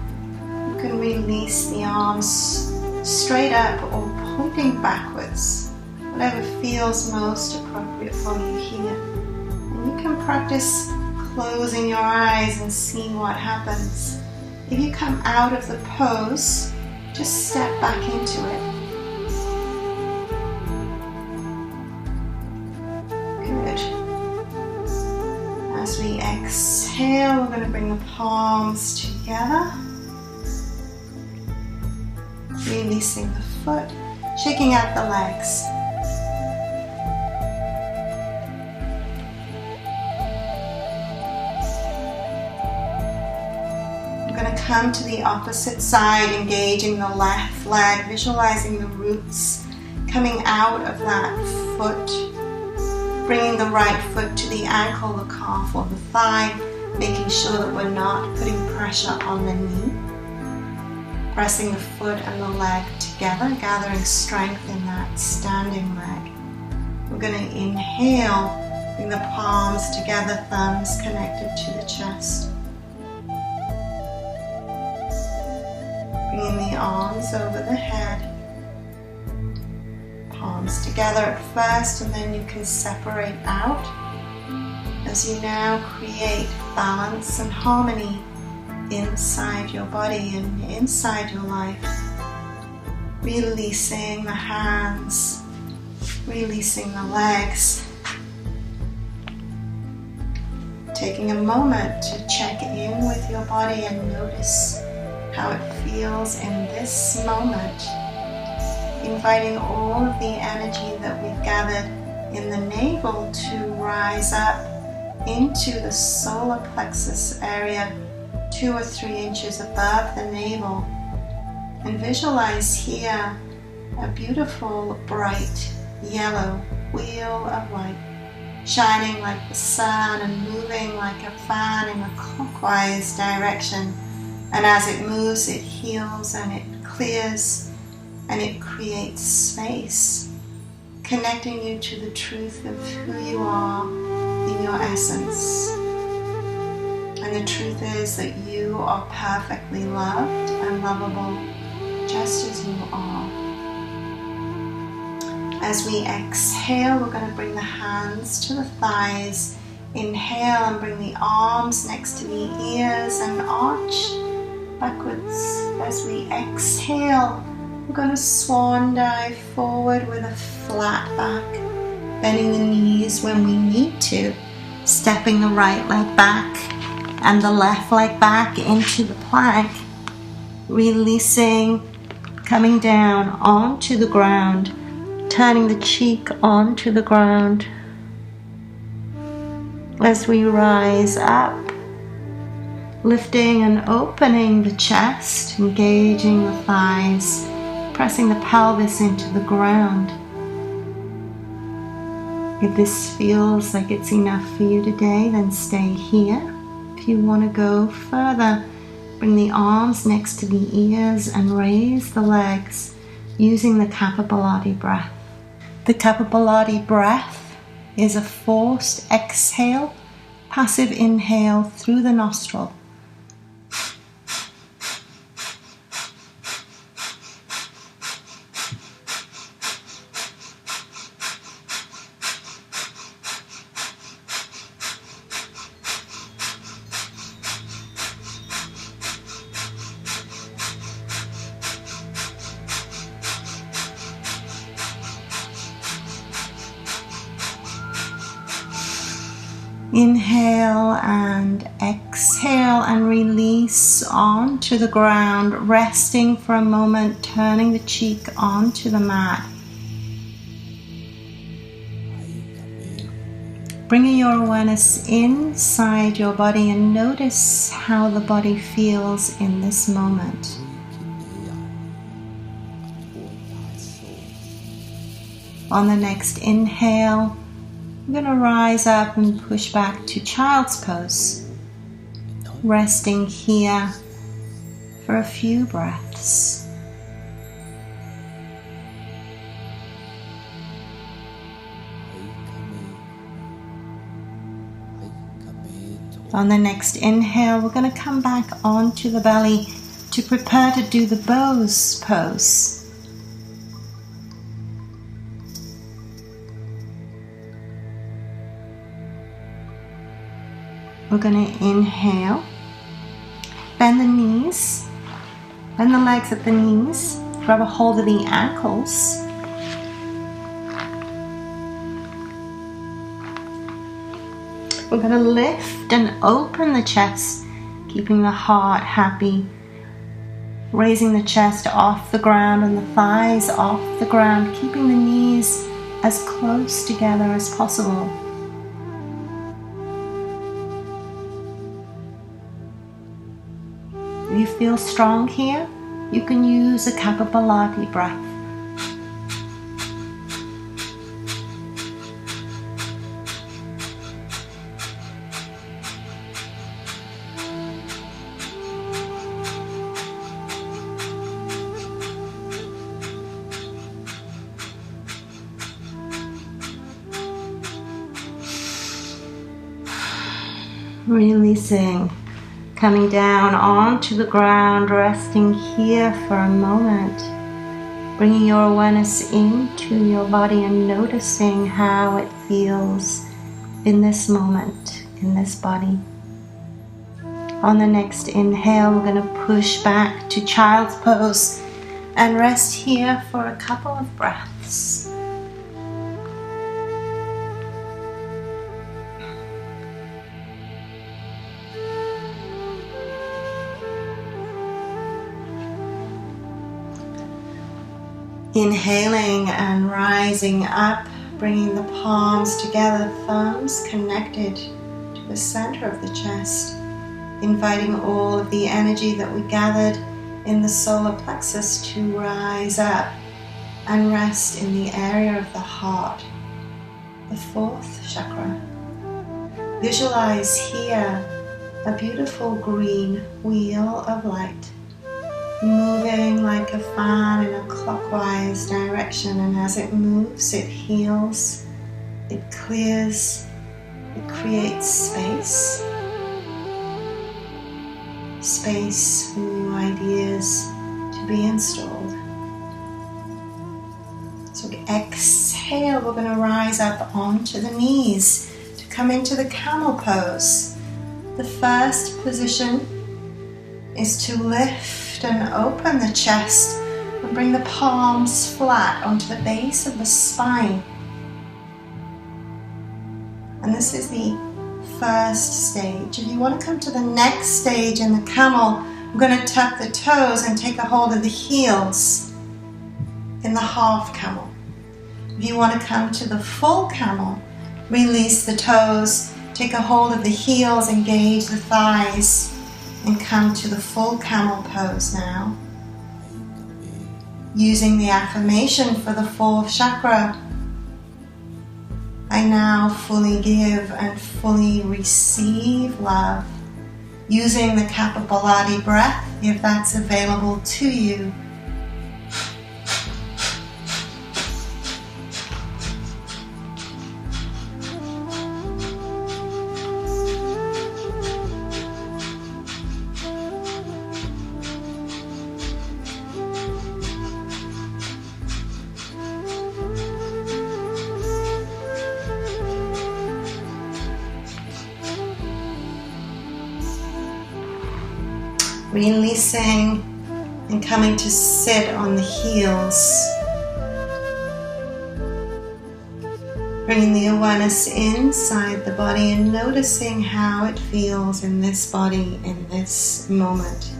you can release the arms straight up or pointing backwards, whatever feels most appropriate for you here. And You can practice closing your eyes and seeing what happens. If you come out of the pose, just step back into it. Good. As we exhale, we're going to bring the palms together. Releasing the foot, shaking out the legs. Come to the opposite side, engaging the left leg, visualizing the roots coming out of that foot, bringing the right foot to the ankle, the calf or the thigh, making sure that we're not putting pressure on the knee, pressing the foot and the leg together, gathering strength in that standing leg. We're going to inhale, bring the palms together, thumbs connected to the chest. Bringing the arms over the head, palms together at first, and then you can separate out as you now create balance and harmony inside your body and inside your life. Releasing the hands, releasing the legs. Taking a moment to check in with your body and notice how it feels in this moment, inviting all of the energy that we've gathered in the navel to rise up into the solar plexus area 2 or 3 inches above the navel, and visualize here a beautiful bright yellow wheel of light shining like the sun and moving like a fan in a clockwise direction. And as it moves, it heals and it clears and it creates space, connecting you to the truth of who you are in your essence. And the truth is that you are perfectly loved and lovable just as you are. As we exhale, we're going to bring the hands to the thighs. Inhale and bring the arms next to the ears and arch backwards. As we exhale, we're going to swan dive forward with a flat back, bending the knees when we need to, stepping the right leg back and the left leg back into the plank, releasing, coming down onto the ground, turning the cheek onto the ground. As we rise up, lifting and opening the chest, engaging the thighs, pressing the pelvis into the ground. If this feels like it's enough for you today, then stay here. If you want to go further, bring the arms next to the ears and raise the legs using the Kapalabhati breath. The Kapalabhati breath is a forced exhale, passive inhale through the nostril. Inhale and exhale and release onto the ground, resting for a moment, turning the cheek onto the mat. Bringing your awareness inside your body and notice how the body feels in this moment. On the next inhale, I'm going to rise up and push back to child's pose, resting here for a few breaths. On the next inhale, we're going to come back onto the belly to prepare to do the bows pose. we're going to inhale. Bend the knees. Bend the legs at the knees. Grab a hold of the ankles. We're going to lift and open the chest, keeping the heart happy. Raising the chest off the ground and the thighs off the ground, keeping the knees as close together as possible. You feel strong here? You can use a Kapalabhati breath. Releasing, coming down onto the ground, resting here for a moment, bringing your awareness into your body and noticing how it feels in this moment, in this body. On the next inhale, we're going to push back to child's pose and rest here for a couple of breaths. Inhaling and rising up, bringing the palms together, thumbs connected to the center of the chest, inviting all of the energy that we gathered in the solar plexus to rise up and rest in the area of the heart, the fourth chakra. Visualize here a beautiful green wheel of light, moving like a fan in a clockwise direction, and as it moves, it heals, it clears, it creates space. Space for new ideas to be installed. So we exhale, we're going to rise up onto the knees to come into the camel pose. The first position is to lift and open the chest and bring the palms flat onto the base of the spine. And this is the first stage. If you want to come to the next stage in the camel, we're going to tuck the toes and take a hold of the heels in the half camel. If you want to come to the full camel, release the toes, take a hold of the heels, engage the thighs, and come to the full camel pose now. Using the affirmation for the fourth chakra, I now fully give and fully receive love. Using the Kapalabhati breath, if that's available to you. Releasing and coming to sit on the heels. Bringing the awareness inside the body and noticing how it feels in this body in this moment.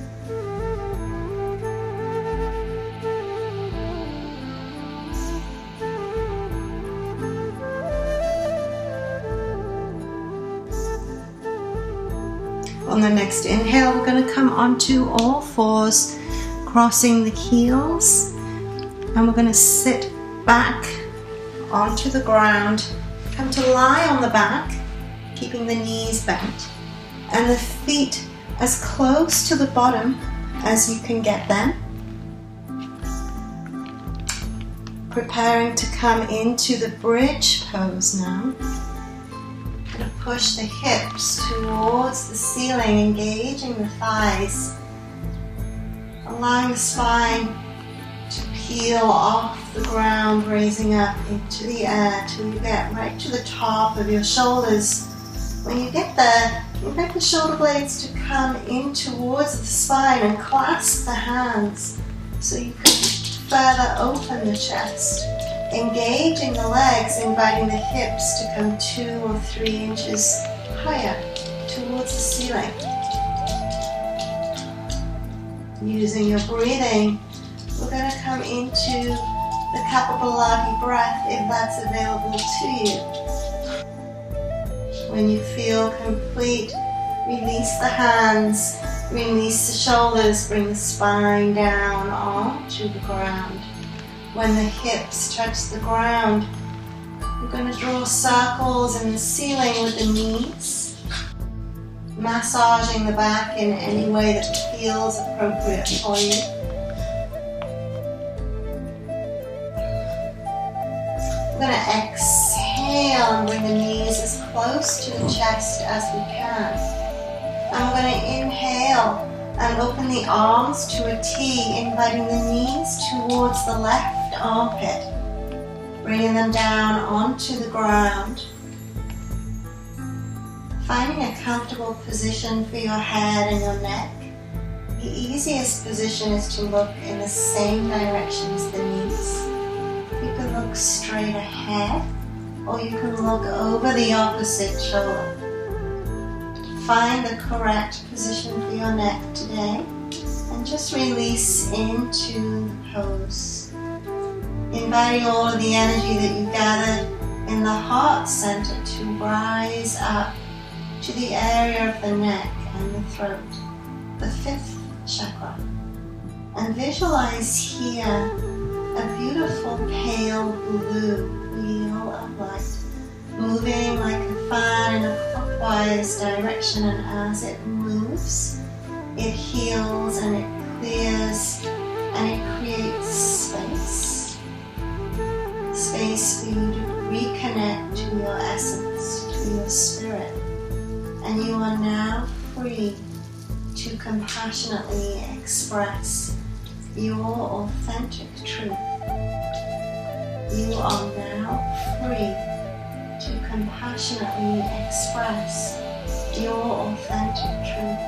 On the next inhale, we're going to come onto all fours, crossing the heels, and we're going to sit back onto the ground. Come to lie on the back, keeping the knees bent, and the feet as close to the bottom as you can get them. Preparing to come into the bridge pose now. Going to push the hips towards the ceiling, engaging the thighs, allowing the spine to peel off the ground, raising up into the air till you get right to the top of your shoulders. When you get there, Invite the shoulder blades to come in towards the spine and clasp the hands so you can further open the chest. Engaging the legs, inviting the hips to come 2 or 3 inches higher towards the ceiling. Using your breathing, we're going to come into the Kapalabhati breath if that's available to you. When you feel complete, release the hands, release the shoulders, bring the spine down onto the ground. When the hips touch the ground, we're going to draw circles in the ceiling with the knees, massaging the back in any way that feels appropriate for you. We're going to exhale and bring the knees as close to the chest as we can. And we're going to inhale and open the arms to a T, inviting the knees towards the left armpit, bringing them down onto the ground. Finding a comfortable position for your head and your neck. The easiest position is to look in the same direction as the knees. You can look straight ahead, or you can look over the opposite shoulder. Find the correct position for your neck today, and just release into the pose. Inviting all of the energy that you gathered in the heart center to rise up to the area of the neck and the throat, the 5th chakra. And visualize here a beautiful pale blue wheel of light, moving like a fan in a clockwise direction, and as it moves, it heals and it clears and it creates space. Space for you to reconnect to your essence, to your spirit. And you are now free to compassionately express your authentic truth. You are now free to compassionately express your authentic truth.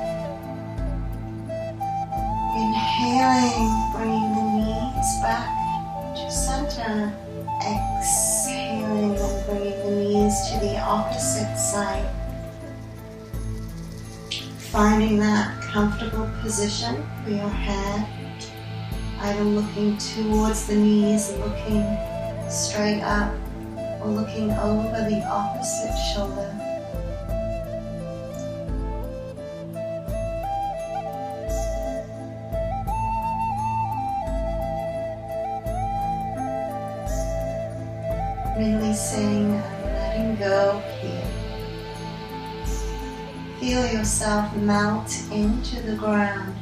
Inhaling, bringing the knees back to center. Exhaling and bringing the knees to the opposite side. Finding that comfortable position for your head, either looking towards the knees, looking straight up, or looking over the opposite shoulder. Releasing and letting go here. Feel yourself melt into the ground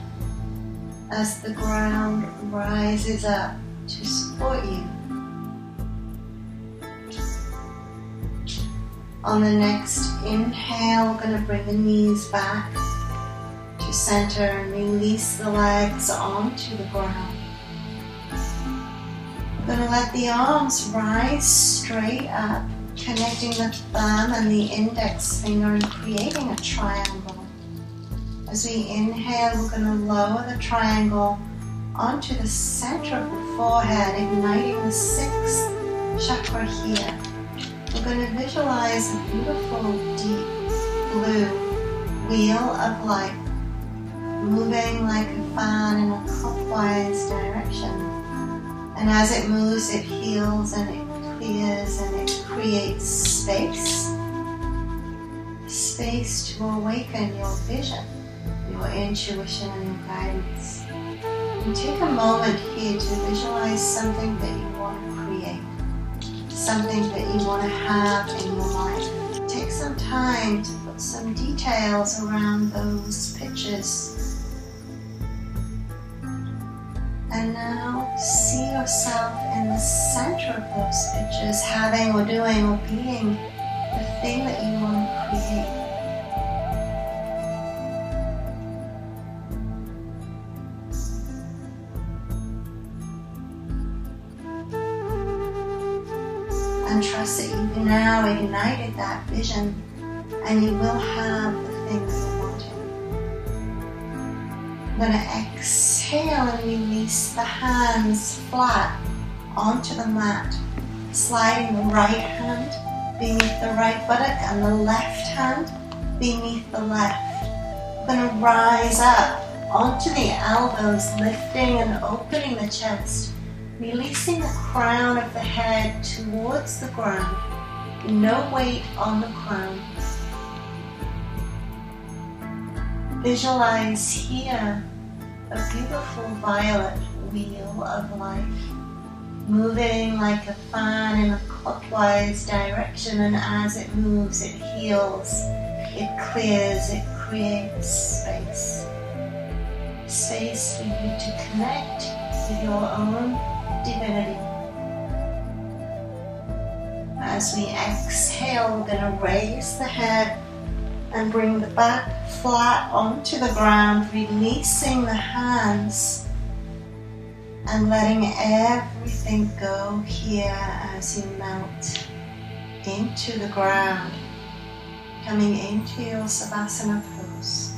as the ground rises up to support you. On the next inhale, we're going to bring the knees back to center and release the legs onto the ground. We're going to let the arms rise straight up, connecting the thumb and the index finger and creating a triangle. As we inhale, we're going to lower the triangle onto the center of the forehead, igniting the 6th chakra here. We're going to visualize a beautiful, deep blue wheel of light moving like a fan in a clockwise direction. And as it moves, it heals and it clears and it creates space. Space to awaken your vision, your intuition and your guidance. And take a moment here to visualize something that you want to create, something that you want to have in your life. Take some time to put some details around those pictures. And now see yourself in the center of those pictures, having or doing or being the thing that you want to create. And trust that you've now ignited that vision, and you will have the everything that you're wanting. I'm going to exhale and release the hands flat onto the mat, sliding the right hand beneath the right buttock and the left hand beneath the left. We're going to rise up onto the elbows, lifting and opening the chest, releasing the crown of the head towards the ground. No weight on the crown. Visualize here a beautiful violet wheel of life, moving like a fan in a clockwise direction, and as it moves, it heals, it clears, it creates space. Space for you to connect with your own divinity. As we exhale, we're going to raise the head and bring the back flat onto the ground, releasing the hands and letting everything go here as you melt into the ground, coming into your Svadhisthana pose.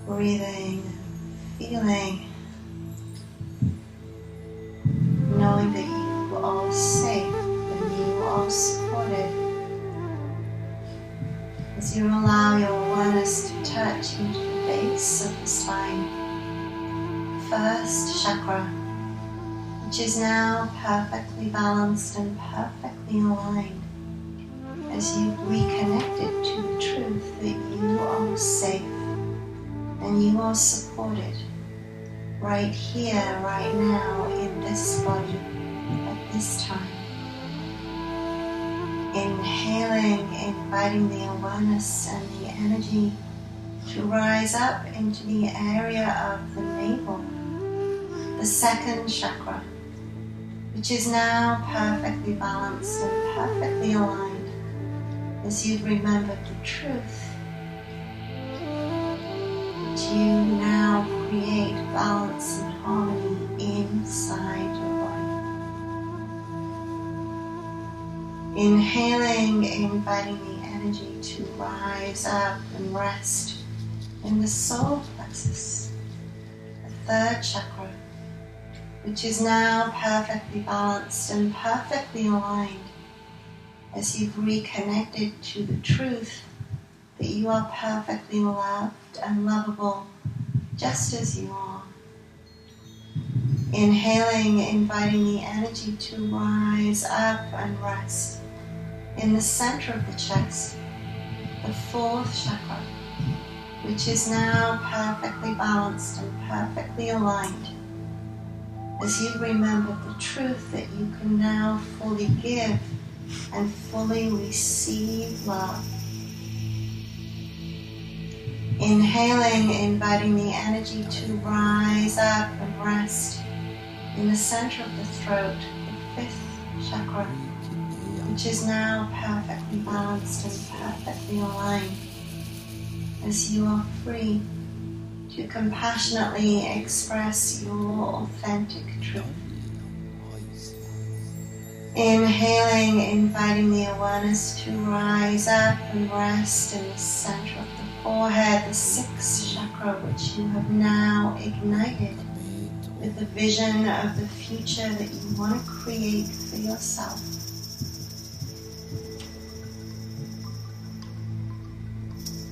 Breathing, feeling, knowing that you are safe and you are supported. As you allow your awareness to touch into the base of the spine, first chakra, which is now perfectly balanced and perfectly aligned, as you've reconnected to the truth that you are safe and you are supported right here, right now, in this body, at this time. Inhaling, inviting the awareness and the energy to rise up into the area of the navel, the second chakra, which is now perfectly balanced and perfectly aligned, as you've remembered the truth that you now create balance and harmony inside your body. Inhaling, inviting the energy to rise up and rest in the solar plexus, the third chakra, which is now perfectly balanced and perfectly aligned, as you've reconnected to the truth that you are perfectly loved and lovable just as you are. Inhaling, inviting the energy to rise up and rest in the center of the chest, the fourth chakra, which is now perfectly balanced and perfectly aligned, as you remember the truth that you can now fully give and fully receive love. Inhaling, inviting the energy to rise up and rest in the center of the throat, the fifth chakra, which is now perfectly balanced and perfectly aligned, as you are free to compassionately express your authentic truth. Inhaling, inviting the awareness to rise up and rest in the center of the forehead, the sixth chakra, which you have now ignited with the vision of the future that you want to create for yourself.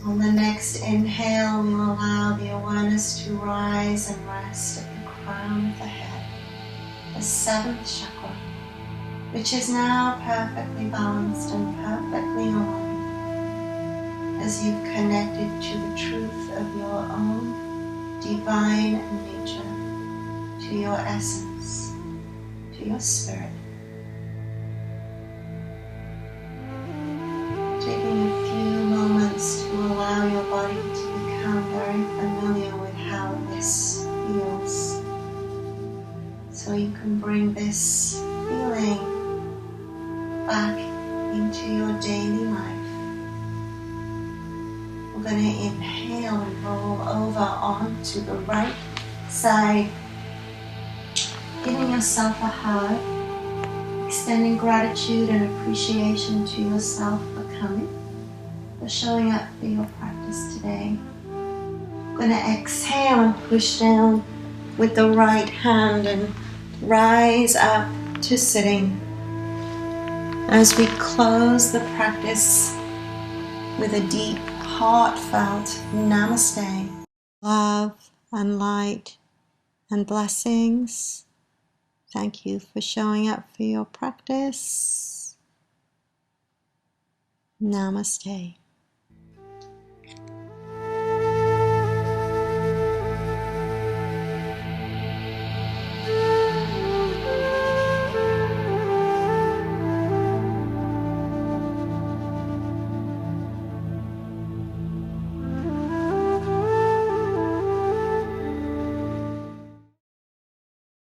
On the next inhale, we will allow the awareness to rise and rest at the crown of the head, the seventh chakra, which is now perfectly balanced and perfectly aligned, as you've connected to the truth of your own divine nature, to your essence, to your spirit. Taking a few moments to allow your body to become very familiar with how this feels, so you can bring this feeling back into your daily life. We're going to inhale and roll over onto the right side, giving yourself a hug, extending gratitude and appreciation to yourself for coming. for showing up for your practice today. I'm going to exhale and push down with the right hand and rise up to sitting as we close the practice with a deep, heartfelt namaste. Love and light and blessings. Thank you for showing up for your practice. Namaste.